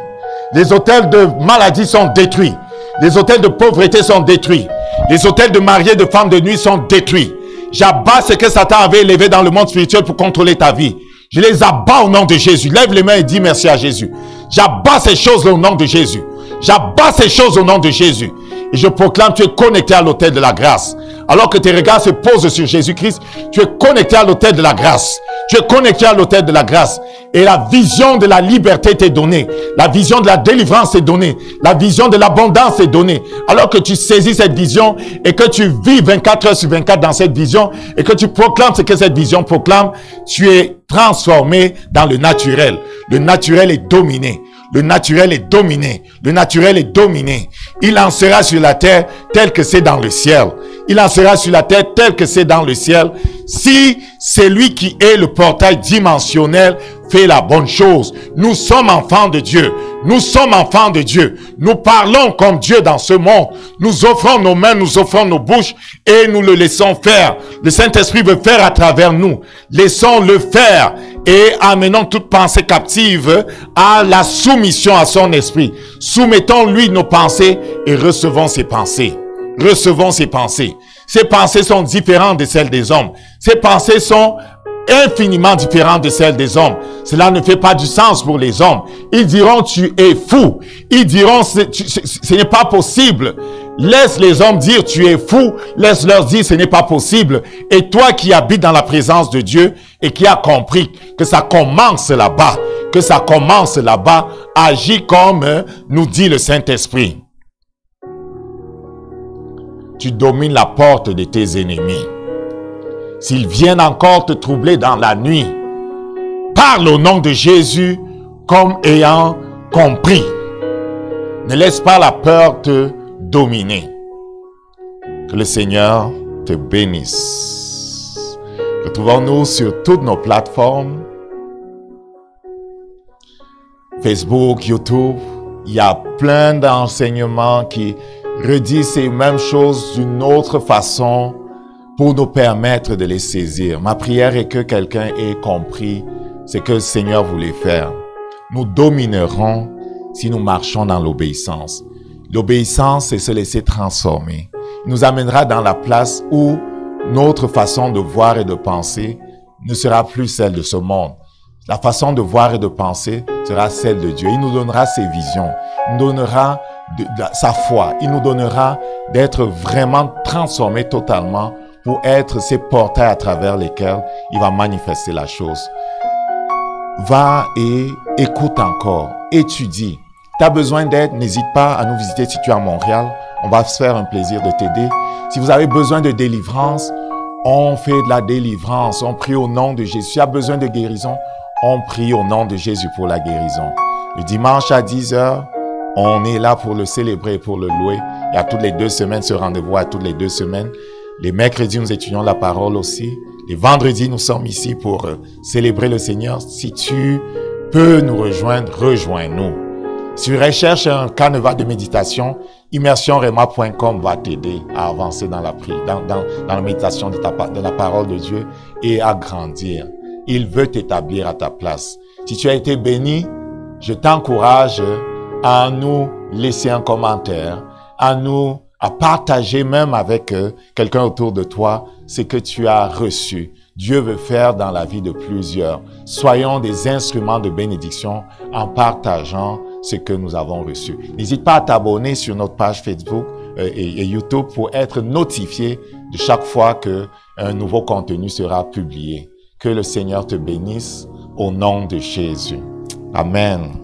Les autels de maladie sont détruits. Les autels de pauvreté sont détruits. Les autels de mariés, de femmes de nuit sont détruits. J'abats ce que Satan avait élevé dans le monde spirituel pour contrôler ta vie. Je les abats au nom de Jésus. Lève les mains et dis merci à Jésus. J'abats ces choses au nom de Jésus. J'abats ces choses au nom de Jésus. Et je proclame, tu es connecté à l'autel de la grâce. Alors que tes regards se posent sur Jésus-Christ, tu es connecté à l'autel de la grâce. Tu es connecté à l'autel de la grâce. Et la vision de la liberté t'est donnée. La vision de la délivrance t'est donnée. La vision de l'abondance t'est donnée. Alors que tu saisis cette vision et que tu vis 24 heures sur 24 dans cette vision et que tu proclames ce que cette vision proclame, tu es transformé dans le naturel. Le naturel est dominé. Le naturel est dominé. Le naturel est dominé. Il en sera sur la terre tel que c'est dans le ciel. Il en sera sur la terre tel que c'est dans le ciel. Si c'est lui qui est le portail dimensionnel fait la bonne chose. Nous sommes enfants de Dieu. Nous sommes enfants de Dieu. Nous parlons comme Dieu dans ce monde. Nous offrons nos mains, nous offrons nos bouches et nous le laissons faire. Le Saint-Esprit veut faire à travers nous. Laissons-le faire et amenons toute pensée captive à la soumission à son esprit. Soumettons-lui nos pensées et recevons ses pensées. Recevons ses pensées. Ces pensées sont différentes de celles des hommes. Ces pensées sont infiniment différentes de celles des hommes. Cela ne fait pas du sens pour les hommes. Ils diront tu es fou. Ils diront ce n'est pas possible. Laisse les hommes dire tu es fou. Laisse-leur dire ce n'est pas possible. Et toi qui habites dans la présence de Dieu et qui as compris que ça commence là-bas, que ça commence là-bas, agis comme nous dit le Saint-Esprit. Tu domines la porte de tes ennemis. S'ils viennent encore te troubler dans la nuit, parle au nom de Jésus comme ayant compris. Ne laisse pas la peur te dominer. Que le Seigneur te bénisse. Retrouvons-nous sur toutes nos plateformes. Facebook, YouTube. Il y a plein d'enseignements qui redisent ces mêmes choses d'une autre façon pour nous permettre de les saisir. Ma prière est que quelqu'un ait compris ce que le Seigneur voulait faire. Nous dominerons si nous marchons dans l'obéissance. L'obéissance, c'est se laisser transformer. Il nous amènera dans la place où notre façon de voir et de penser ne sera plus celle de ce monde. La façon de voir et de penser sera celle de Dieu. Il nous donnera ses visions. Il nous donnera sa foi. Il nous donnera d'être vraiment transformés totalement pour être ces portails à travers lesquels il va manifester la chose. Va et écoute encore, étudie. Tu as besoin d'aide, n'hésite pas à nous visiter si tu es à Montréal. On va se faire un plaisir de t'aider. Si vous avez besoin de délivrance, on fait de la délivrance. On prie au nom de Jésus. Si tu as besoin de guérison, on prie au nom de Jésus pour la guérison. Le dimanche à 10h, on est là pour le célébrer, pour le louer. Et à toutes les 2 semaines, ce rendez-vous à toutes les 2 semaines. Les mercredis, nous étudions la parole aussi. Les vendredis, nous sommes ici pour célébrer le Seigneur. Si tu peux nous rejoindre, rejoins-nous. Si tu recherches un canevas de méditation, immersionrema.com va t'aider à avancer dans la prière, dans la méditation de la parole de Dieu et à grandir. Il veut t'établir à ta place. Si tu as été béni, je t'encourage à nous laisser un commentaire, à partager même avec quelqu'un autour de toi ce que tu as reçu. Dieu veut faire dans la vie de plusieurs. Soyons des instruments de bénédiction en partageant ce que nous avons reçu. N'hésite pas à t'abonner sur notre page Facebook et YouTube pour être notifié de chaque fois qu'un nouveau contenu sera publié. Que le Seigneur te bénisse au nom de Jésus. Amen.